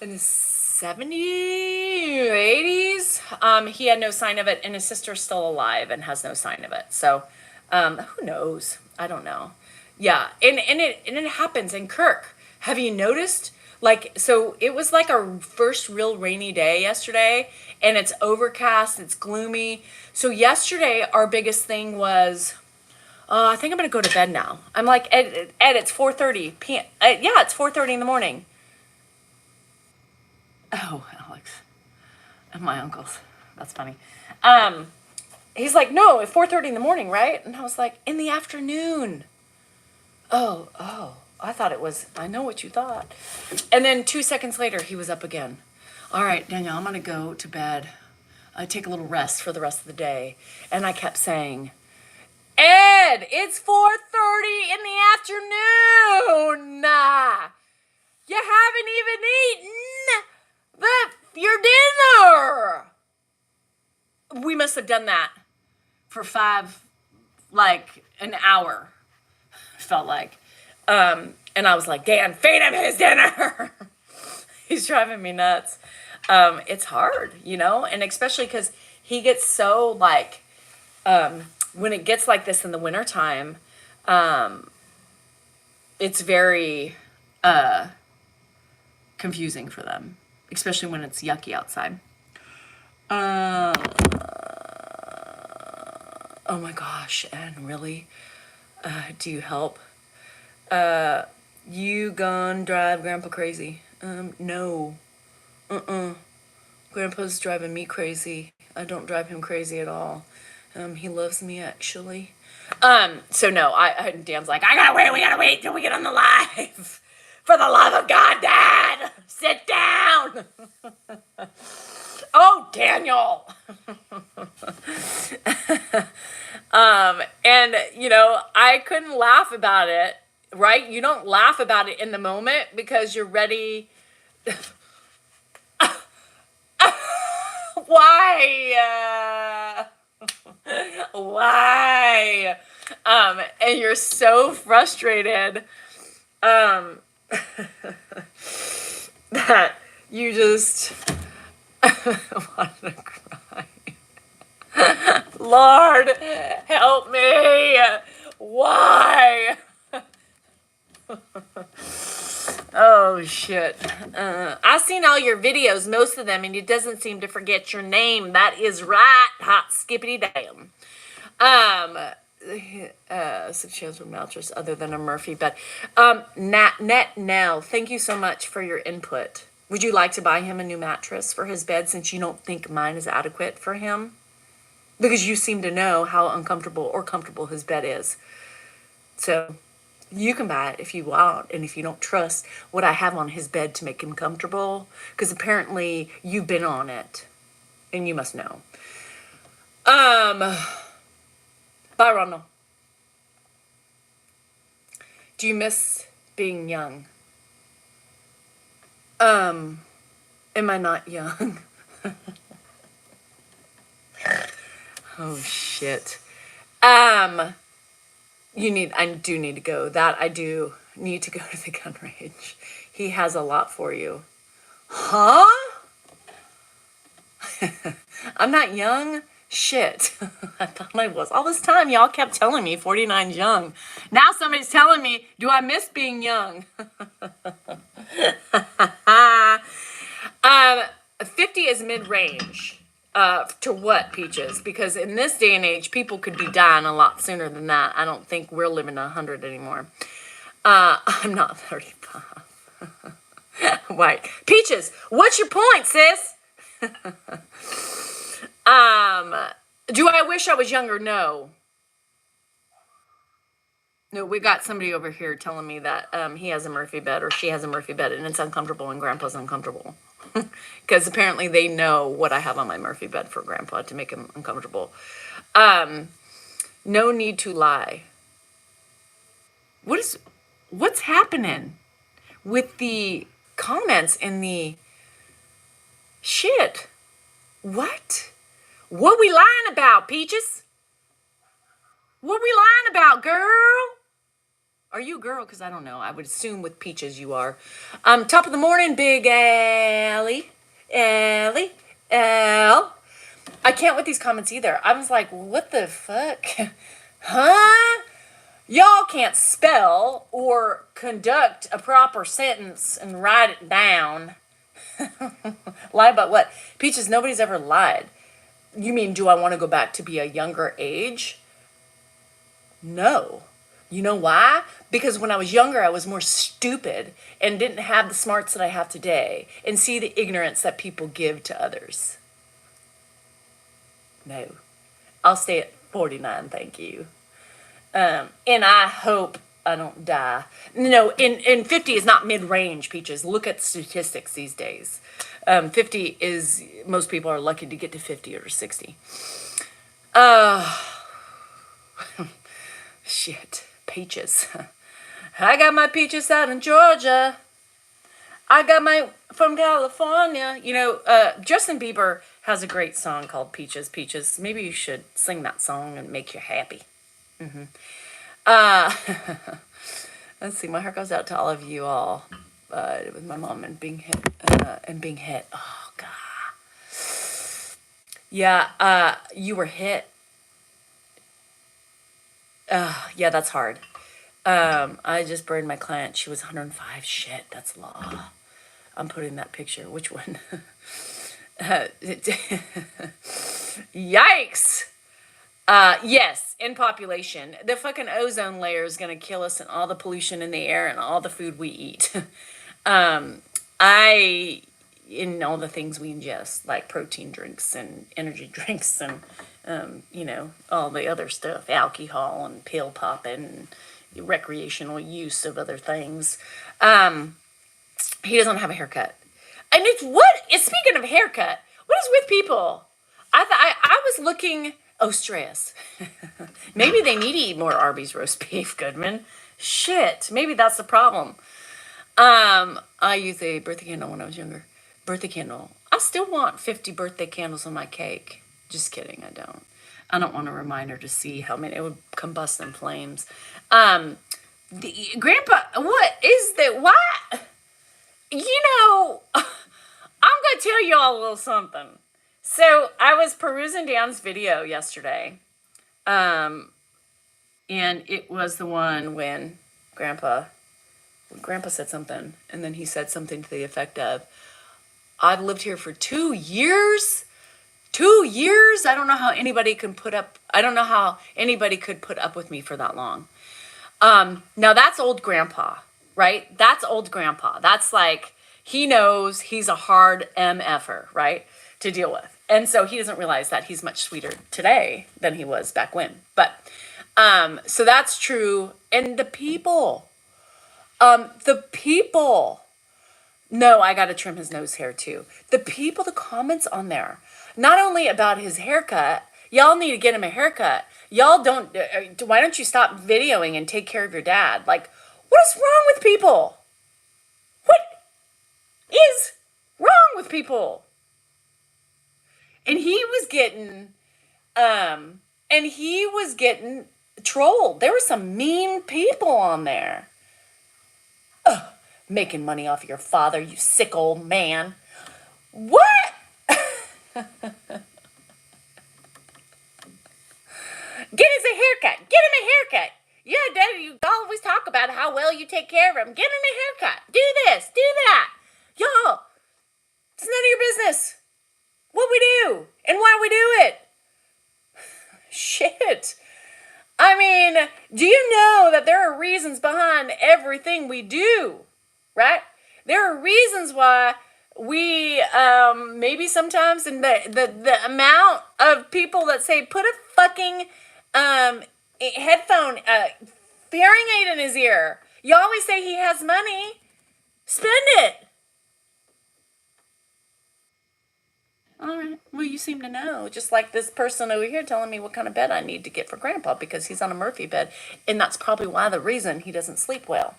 in his 70s or 80s. He had no sign of it, and his sister's still alive and has no sign of it. So, who knows? I don't know. Yeah, and it happens in Kirk. Have you noticed? Like, so it was like our first real rainy day yesterday, and it's overcast, it's gloomy. So yesterday, our biggest thing was, I think I'm going to go to bed now. I'm like, Ed, it's 4:30 p.m. Yeah, it's 4:30 in the morning. Oh, Alex. And my uncles. That's funny. He's like, no, at 4:30 in the morning, right? And I was like, in the afternoon. Oh, I thought it was, I know what you thought. And then 2 seconds later, he was up again. All right, Danielle, I'm going to go to bed. Take a little rest for the rest of the day. And I kept saying, Ed, it's 4:30 in the afternoon. You haven't even eaten your dinner. We must have done that for an hour, felt like. And I was like, Dan, feed him his dinner. He's driving me nuts. It's hard, you know, and especially because he gets so like, when it gets like this in the wintertime, it's very confusing for them, especially when it's yucky outside. Oh my gosh, and really, do you help? You gone drive Grandpa crazy? No. Grandpa's driving me crazy. I don't drive him crazy at all. He loves me actually. So no, Dan's like, I gotta wait, we gotta wait till we get on the live. For the love of God, Dad, sit down. Oh, Daniel. And I couldn't laugh about it, right? You don't laugh about it in the moment because you're ready. Why? Why? And you're so frustrated, that you just want to cry. Lord, help me. Why? Oh, shit. I've seen all your videos, most of them, and it doesn't seem to forget your name. That is right, hot skippity damn. Some chance with mattress other than a Murphy bed. Nell, thank you so much for your input. Would you like to buy him a new mattress for his bed since you don't think mine is adequate for him? Because you seem to know how uncomfortable or comfortable his bed is. So you can buy it if you want, and if you don't trust what I have on his bed to make him comfortable, because apparently you've been on it, and you must know. Bye, Ronald. Do you miss being young? Am I not young? Oh, shit. I do need to go. I do need to go to the gun range. He has a lot for you. Huh? I'm not young? Shit. I thought I was. All this time, y'all kept telling me 49's young. Now somebody's telling me, do I miss being young? 50 is mid-range. To what, Peaches? Because in this day and age, people could be dying a lot sooner than that. I don't think we're living 100 anymore. I'm not 35. Right. Peaches, what's your point, sis? Do I wish I was younger? No. No, we got somebody over here telling me that he has a Murphy bed or she has a Murphy bed and it's uncomfortable and Grandpa's uncomfortable. Because apparently they know what I have on my Murphy bed for Grandpa to make him uncomfortable. No need to lie. What's happening with the comments in the shit? What we lying about, Peaches? What we lying about, girl? Are you a girl? Because I don't know. I would assume with Peaches you are. Top of the morning, Big Allie. I can't with these comments either. I was like, what the fuck? Huh? Y'all can't spell or conduct a proper sentence and write it down. Lie about what? Peaches, nobody's ever lied. You mean, do I want to go back to be a younger age? No. You know why? Because when I was younger, I was more stupid and didn't have the smarts that I have today and see the ignorance that people give to others. No. I'll stay at 49, thank you. And I hope I don't die. No, in 50 is not mid-range, Peaches. Look at statistics these days. 50 is, most people are lucky to get to 50 or 60. Shit. Peaches. I got my peaches out in Georgia. I got my from California. Justin Bieber has a great song called Peaches, Peaches. Maybe you should sing that song and make you happy. Let's see. My heart goes out to all of you all. With my mom and being hit. Oh, God. Yeah, you were hit. Yeah, that's hard. I just buried my client. She was 105. Shit, that's law. I'm putting that picture. Which one? Yikes. Yes, in population. The fucking ozone layer is going to kill us and all the pollution in the air and all the food we eat. in all the things we ingest, like protein drinks and energy drinks and, all the other stuff, alcohol and pill popping and recreational use of other things. He doesn't have a haircut. And speaking of haircut, what is with people? I was looking, stress. Maybe they need to eat more Arby's roast beef, Goodman. Shit, maybe that's the problem. I used a birthday candle when I was younger. Birthday candle. I still want 50 birthday candles on my cake. Just kidding, I don't. I don't want a reminder to see how many. It would combust in flames. Grandpa, what is that? Why? I'm going to tell you all a little something. So I was perusing Dan's video yesterday. And it was the one when Grandpa said something, and then he said something to the effect of, I've lived here for 2 years. 2 years? I don't know how anybody could put up with me for that long. Now that's old Grandpa, right? That's old Grandpa. That's like, he knows he's a hard MFer, right? To deal with. And so he doesn't realize that he's much sweeter today than he was back when. But, so that's true. And the people, no, I got to trim his nose hair too. The comments on there, not only about his haircut, y'all need to get him a haircut. Y'all don't, why don't you stop videoing and take care of your dad? Like, what is wrong with people? What is wrong with people? And he was getting trolled. There were some mean people on there. Ugh, making money off of your father, you sick old man. What? Get us a haircut. Get him a haircut. Yeah, Daddy, you always talk about how well you take care of him. Get him a haircut. Do this. Do that. Y'all, it's none of your business what we do and why we do it. Shit. I mean, do you know that there are reasons behind everything we do, right? There are reasons why we, maybe sometimes in the amount of people that say, put a fucking headphone, hearing aid in his ear. You always say he has money. Spend it. All right. Well, you seem to know. Just like this person over here telling me what kind of bed I need to get for Grandpa because he's on a Murphy bed. And that's probably the reason he doesn't sleep well.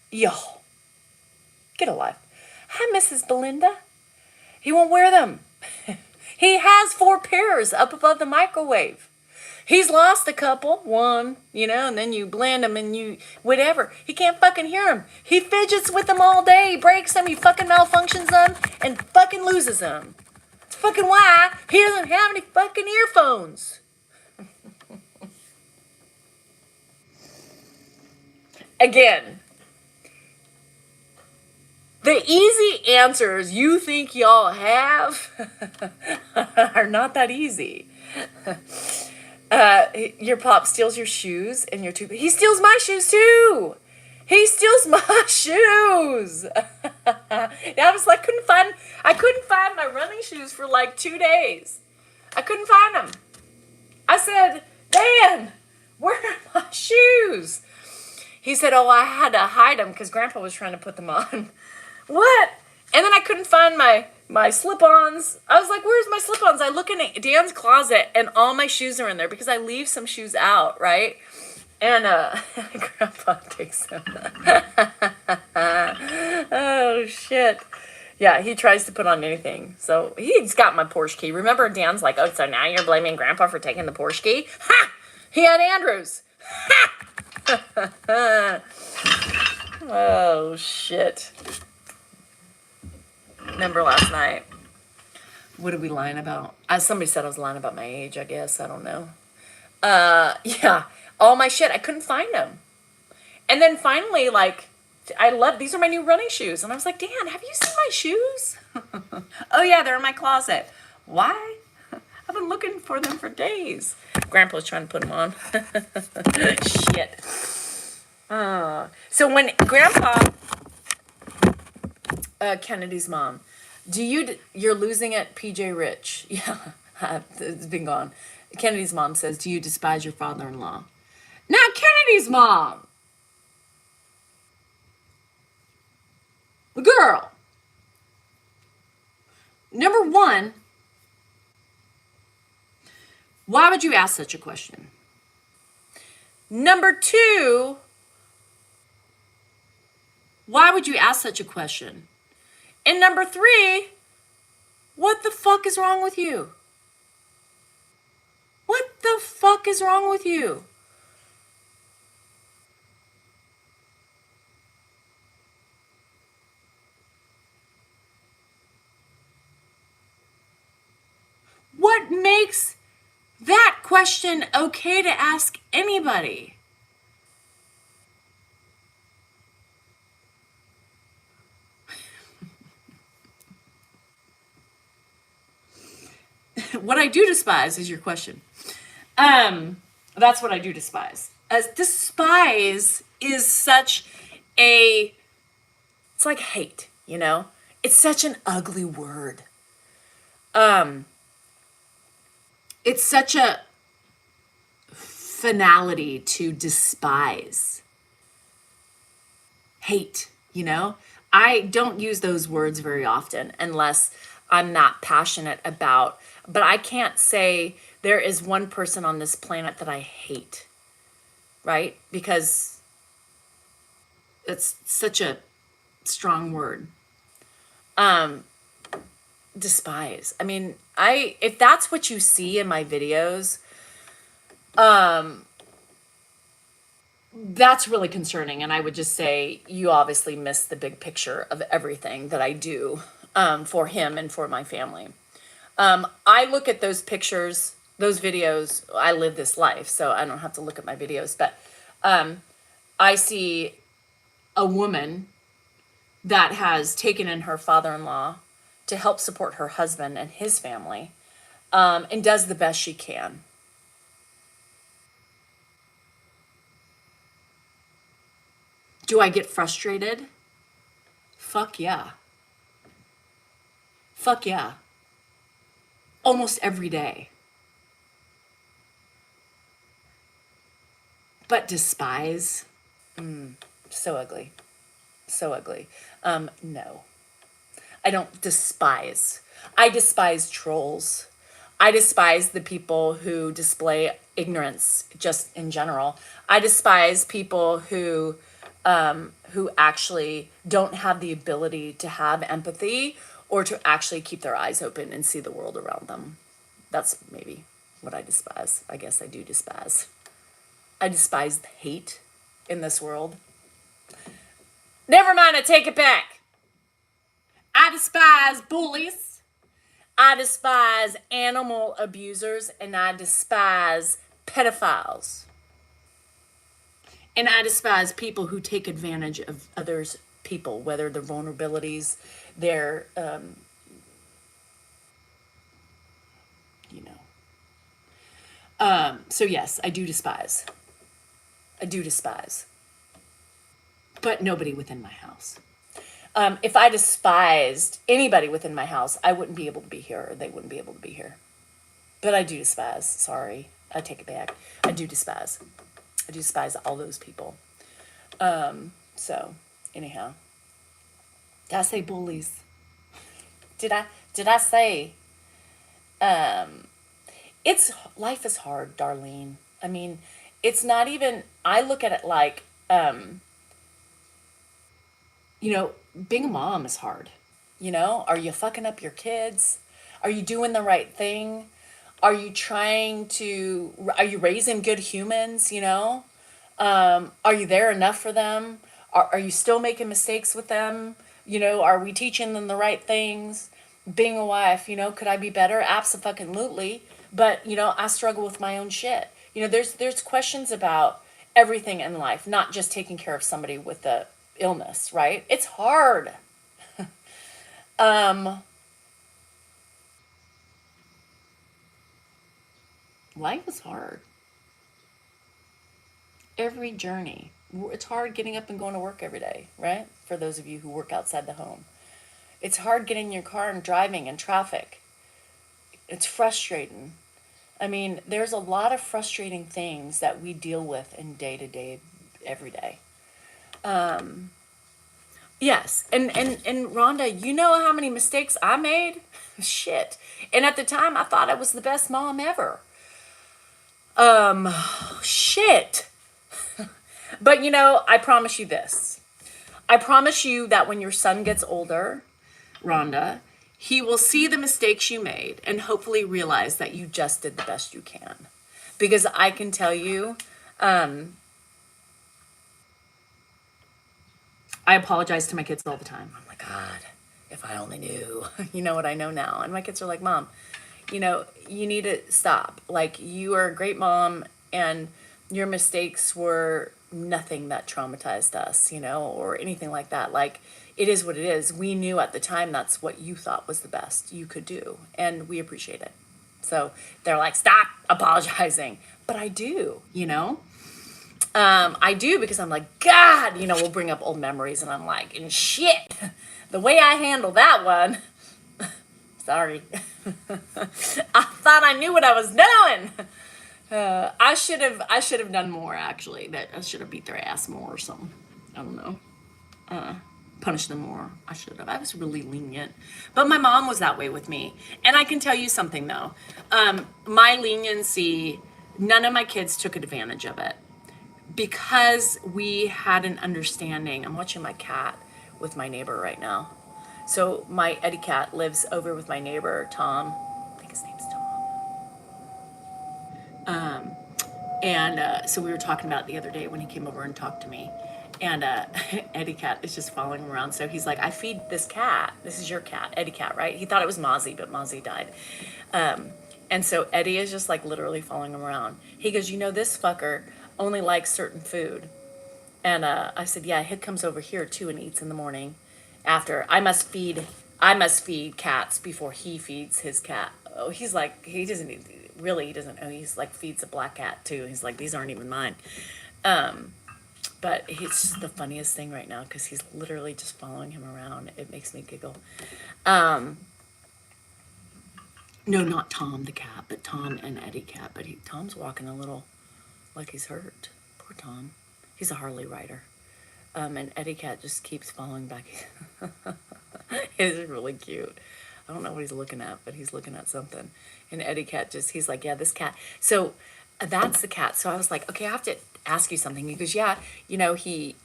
Yo. Get a life. Hi, Mrs. Belinda. He won't wear them. He has 4 pairs up above the microwave. He's lost a couple, one, and then you blend them and you, whatever. He can't fucking hear them. He fidgets with them all day. He breaks them, he fucking malfunctions them, and fucking loses them. It's fucking why he doesn't have any fucking earphones. Again, the easy answers you think y'all have are not that easy. Your pop steals your shoes and your toothpaste. He steals my shoes too. He steals my shoes. I was like, I couldn't find my running shoes for like 2 days. I couldn't find them. I said, Dan, where are my shoes? He said, oh, I had to hide them because Grandpa was trying to put them on. What? And then I couldn't find my slip-ons. I was like, where's my slip-ons? I look in Dan's closet and all my shoes are in there because I leave some shoes out, right? And Grandpa takes them. Oh, shit. Yeah, he tries to put on anything. So he's got my Porsche key. Remember, Dan's like, oh, so now you're blaming Grandpa for taking the Porsche key? Ha! He had Andrews. Ha! Oh, shit. Remember last night? What did we lying about? Somebody said I was lying about my age, I guess. I don't know. Yeah. All my shit. I couldn't find them. And then finally, these are my new running shoes. And I was like, Dan, have you seen my shoes? Oh, yeah, they're in my closet. Why? I've been looking for them for days. Grandpa's trying to put them on. Shit. So when Grandpa Kennedy's mom. You're losing it, PJ Rich. Yeah, it's been gone. Kennedy's mom says, do you despise your father-in-law? Not Kennedy's mom. The girl. Number one, why would you ask such a question? Number two, why would you ask such a question? And number three, what the fuck is wrong with you? What the fuck is wrong with you? What makes that question okay to ask anybody? What I do despise is your question. That's what I do despise. As despise is such a, it's like hate, you know? It's such an ugly word. It's such a finality to despise. Hate, you know? I don't use those words very often unless I'm not passionate about, but I can't say there is one person on this planet that I hate, right? Because it's such a strong word. Despise. I mean, if that's what you see in my videos, that's really concerning. And I would just say, you obviously miss the big picture of everything that I do, for him and for my family. I look at those pictures, those videos. I live this life, so I don't have to look at my videos, but, I see a woman that has taken in her father-in-law to help support her husband and his family, and does the best she can. Do I get frustrated? Fuck yeah. Fuck yeah. Almost every day. But despise? So ugly. So ugly. No. I don't despise. I despise trolls. I despise the people who display ignorance just in general. I despise people who actually don't have the ability to have empathy or to actually keep their eyes open and see the world around them. That's maybe what I despise. I guess I do despise. I despise the hate in this world. Never mind, I take it back. I despise bullies. I despise animal abusers, and I despise pedophiles. And I despise people who take advantage of others' people, whether their vulnerabilities, their, so yes, I do despise. I do despise. But nobody within my house. If I despised anybody within my house, I wouldn't be able to be here, or they wouldn't be able to be here. But I do despise. Sorry, I take it back. I do despise. I do despise all those people. So anyhow, did I say bullies? Did I say? Life is hard, Darlene. I mean, it's not even. I look at it like, being a mom is hard. Are you fucking up your kids? Are you doing the right thing? Are you raising good humans, Are you there enough for them? Are you still making mistakes with them? Are we teaching them the right things? Being a wife, could I be better? Abso-fucking-lutely. But, I struggle with my own shit. There's questions about everything in life, not just taking care of somebody with a illness, right? It's hard. Life is hard. Every journey. It's hard getting up and going to work every day, right? For those of you who work outside the home. It's hard getting in your car and driving in traffic. It's frustrating. I mean, there's a lot of frustrating things that we deal with in day to day, every day. Yes, and Rhonda, you know how many mistakes I made? Shit. And at the time, I thought I was the best mom ever. Shit. But you know, I promise you this. I promise you that when your son gets older, Rhonda, he will see the mistakes you made and hopefully realize that you just did the best you can. Because I can tell you, I apologize to my kids all the time. I'm like, God, if I only knew, you know what I know now. And my kids are like, Mom, you know, you need to stop. Like, you are a great mom and your mistakes were nothing that traumatized us, you know, or anything like that. Like, it is what it is. We knew at the time that's what you thought was the best you could do. And we appreciate it. So they're like, stop apologizing. But I do, you know. I do, because I'm like, God, you know, we'll bring up old memories and I'm like, and shit, the way I handled that one, sorry. I thought I knew what I was doing. I should have done more, actually. That I should have beat their ass more or something. I don't know. Punish them more. I should have. I was really lenient. But my mom was that way with me. And I can tell you something, though. My leniency, none of my kids took advantage of it. Because we had an understanding. I'm watching my cat with my neighbor right now. So my Eddie cat lives over with my neighbor, Tom. I think his name's Tom. So we were talking about it the other day when he came over and talked to me. And Eddie cat is just following him around. So he's like, I feed this cat. This is your cat, Eddie cat, right? He thought it was Mozzie, but Mozzie died. And so Eddie is just like literally following him around. He goes, you know, this fucker only likes certain food. And I said, yeah, he comes over here too and eats in the morning. After I must feed cats before he feeds his cat. Oh, he's like, he doesn't know. He's like feeds a black cat too. He's like, these aren't even mine. But it's just the funniest thing right now because he's literally just following him around. It makes me giggle. No, not Tom the cat, but Tom and Eddie cat. But Tom's walking a little like he's hurt. Poor Tom. He's a Harley rider. And Eddie cat just keeps following back. It's really cute. I don't know what he's looking at, but he's looking at something. And Eddie cat he's like, yeah, this cat. So that's the cat. So I was like, okay, I have to ask you something. He goes, yeah, you know,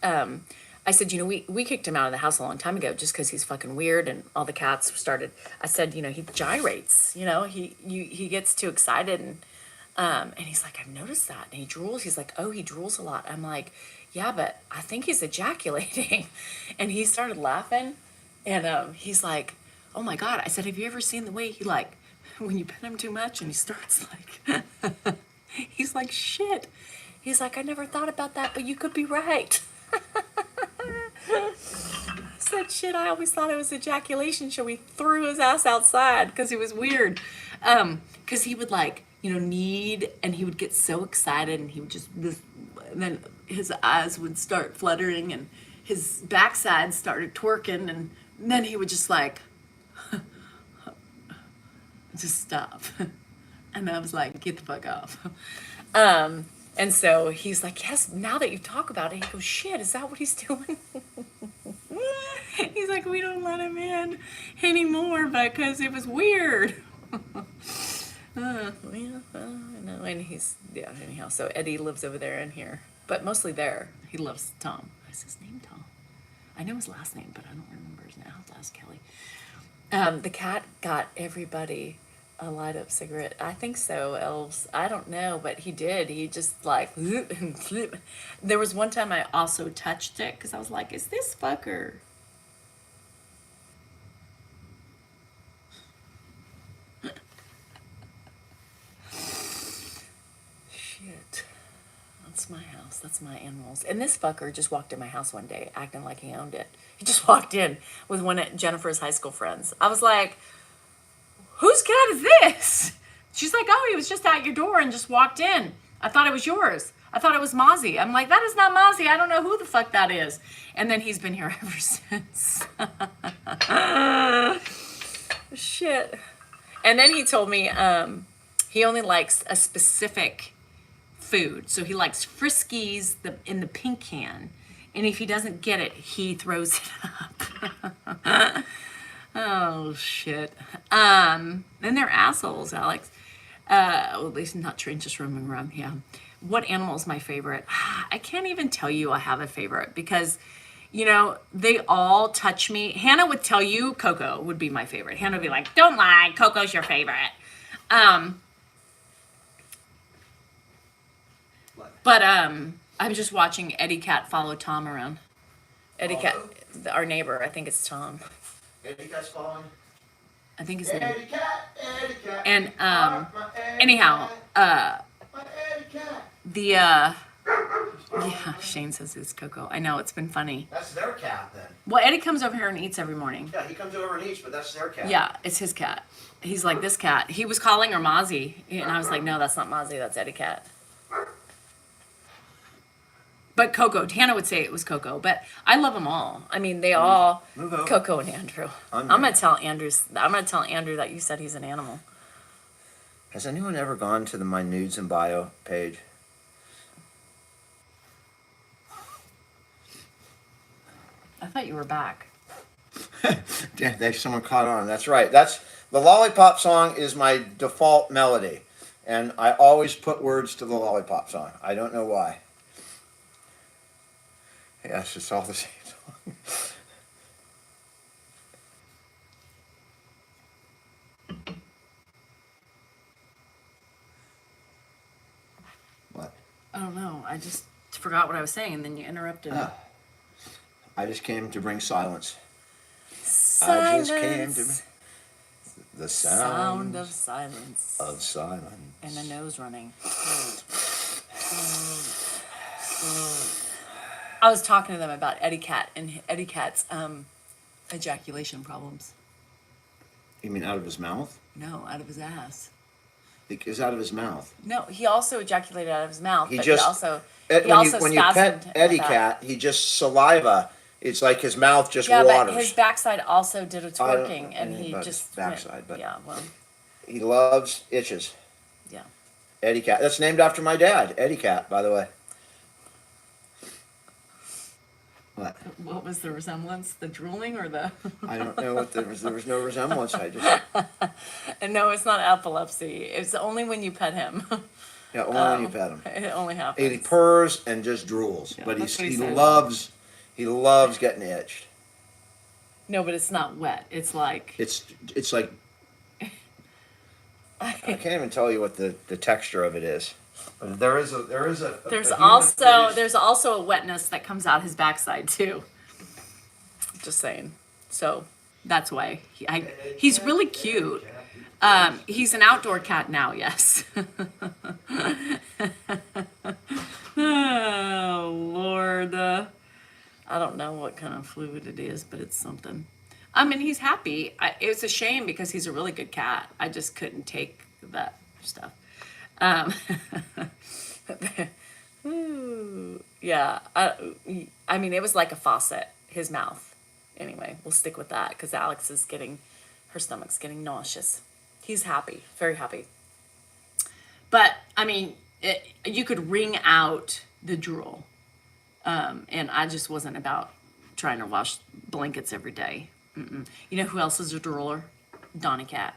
I said, you know, we kicked him out of the house a long time ago just because he's fucking weird and all the cats started. I said, you know, he gyrates, you know, he gets too excited and he's like, I've noticed that. And he drools. He's like, oh, he drools a lot. I'm like, yeah, but I think he's ejaculating. And he started laughing and he's like, oh my God. I said, have you ever seen the way he like, when you pet him too much and he starts like, he's like, shit. He's like, I never thought about that, but you could be right. I said, shit, I always thought it was ejaculation. So we threw his ass outside because he was weird. Because he would like, you know, need, and he would get so excited and he would just, and then his eyes would start fluttering and his backside started twerking and then he would just like, just stop. And I was like, get the fuck off. And so he's like, yes, now that you talk about it, he goes, shit, is that what he's doing? He's like, we don't let him in anymore because it was weird. No, and he's, yeah, anyhow. So Eddie lives over there and here, but mostly there. He loves Tom. What's his name, Tom? I know his last name, but I don't remember his name. I'll have to ask Kelly. The cat got everybody a light up cigarette. I think so, elves. I don't know, but he did. He just like, there was one time I also touched it because I was like, is this fucker? Shit. That's my house. That's my animals. And this fucker just walked in my house one day acting like he owned it. He just walked in with one of Jennifer's high school friends. I was like, whose cat is this? She's like, oh, he was just at your door and just walked in. I thought it was yours. I thought it was Mozzie. I'm like, that is not Mozzie. I don't know who the fuck that is. And then he's been here ever since. Shit. And then he told me he only likes a specific food. So he likes Friskies in the pink can. And if he doesn't get it, he throws it up. Oh, shit. Then they're assholes, Alex. Well, at least not trained, just roaming around. Yeah. What animal is my favorite? I can't even tell you I have a favorite because, you know, they all touch me. Hannah would tell you Coco would be my favorite. Hannah would be like, don't lie, Coco's your favorite. But I'm just watching Eddie Cat follow Tom around. Eddie Cat, our neighbor. I think it's Tom. Eddie Cat's following. I think his name. Eddie Cat, Eddie Cat. And anyhow, yeah, Shane says it's Coco. I know, it's been funny. That's their cat then. Well, Eddie comes over here and eats every morning. Yeah, he comes over and eats, but that's their cat. Yeah, it's his cat. He's like, this cat. He was calling her Mozzie, and I was like, no, that's not Mozzie, that's Eddie Cat. But Coco, Hannah would say it was Coco, but I love them all. I mean, they all, Move over. Coco and Andrew. I'm gonna tell Andrew that you said he's an animal. Has anyone ever gone to my nudes and bio page? I thought you were back. Yeah, someone caught on. That's right. That's the Lollipop song is my default melody, and I always put words to the Lollipop song. I don't know why. Yes, it's all the same song. What? I don't know. I just forgot what I was saying, and then you interrupted me. I just came to bring silence. Silence. I just came to the Sound of silence. of silence. And a nose running. I was talking to them about Eddie Cat and Eddie Cat's ejaculation problems. You mean out of his mouth? No, out of his ass. It was out of his mouth. No, he also ejaculated out of his mouth. He but just he also when you pet spasmed Eddie like Cat, he just saliva. It's like his mouth just yeah, waters. but his backside also did a I don't twerking, know and anything he about just his backside, but yeah, well, he loves itches. yeah. Eddie Cat. That's named after my dad, Eddie Cat, by the way. What? What was the resemblance? The drooling or the? I don't know what there was no resemblance. I just And no, it's not epilepsy. It's only when you pet him. yeah, only when you pet him. It only happens. He purrs and just drools, Yeah, but that's what he he said. loves getting itched. No, but it's not wet. It's like It's like I can't even tell you what the texture of it is. But there's also a wetness that comes out his backside too. Just saying. So that's why he's really cute. He's an outdoor cat now. Yes. Oh Lord. I don't know what kind of fluid it is, but it's something. I mean, he's happy. It's a shame because he's a really good cat. I just couldn't take that stuff. Yeah. I mean, it was like a faucet, his mouth. Anyway, we'll stick with that because Alex is her stomach's getting nauseous. He's happy, very happy. But, I mean, you could wring out the drool. And I just wasn't about trying to wash blankets every day. Mm-mm. You know who else is a drooler? Donnie Cat.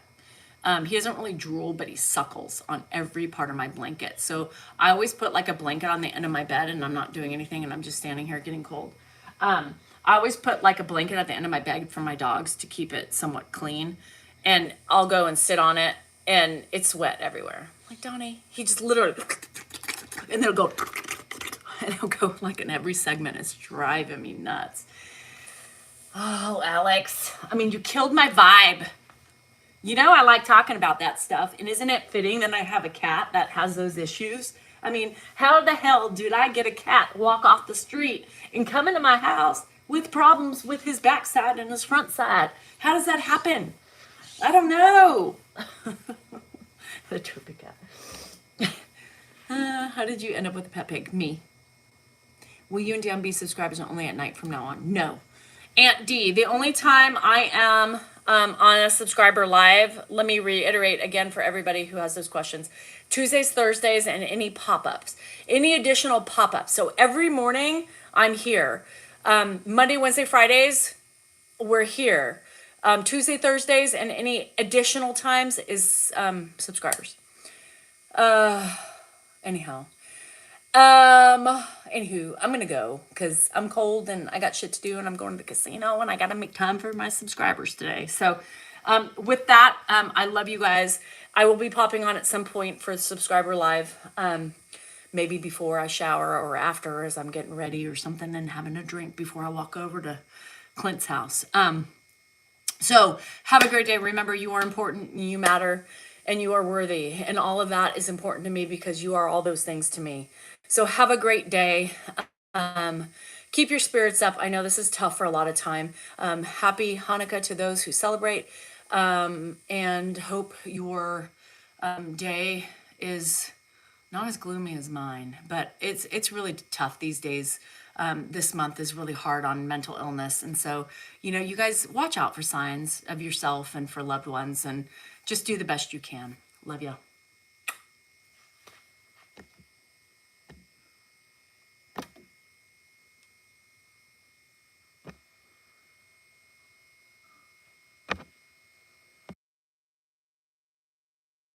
He doesn't really drool, but he suckles on every part of my blanket. So I always put like a blanket on the end of my bed and I'm not doing anything and I'm just standing here getting cold. I always put like a blanket at the end of my bed for my dogs to keep it somewhat clean. And I'll go and sit on it and it's wet everywhere. Like, Donnie, he just literally, and they'll go, and it'll go like in every segment. It's driving me nuts. Oh, Alex, I mean, you killed my vibe. You know, I like talking about that stuff. And isn't it fitting that I have a cat that has those issues? I mean, how the hell did I get a cat walk off the street and come into my house with problems with his backside and his front side? How does that happen? I don't know. The trippy cat. How did you end up with a pet pig? Me. Will you and Dan be subscribers only at night from now on? No. Aunt D, the only time I am on a subscriber live, let me reiterate again for everybody who has those questions, Tuesdays, Thursdays, and any pop-ups, any additional pop-ups. So every morning I'm here. Monday, Wednesday, Fridays, we're here. Tuesday, Thursdays, and any additional times is subscribers. Anyhow. Anywho, I'm gonna go because I'm cold and I got shit to do and I'm going to the casino and I gotta make time for my subscribers today. So, with that, I love you guys. I will be popping on at some point for the subscriber live, maybe before I shower or after as I'm getting ready or something and having a drink before I walk over to Clint's house. So have a great day. Remember, you are important, you matter, and you are worthy. And all of that is important to me because you are all those things to me. So have a great day. Keep your spirits up. I know this is tough for a lot of time. Happy Hanukkah to those who celebrate, and hope your day is not as gloomy as mine, but it's really tough these days. This month is really hard on mental illness. And so, you guys watch out for signs of yourself and for loved ones and just do the best you can. Love you.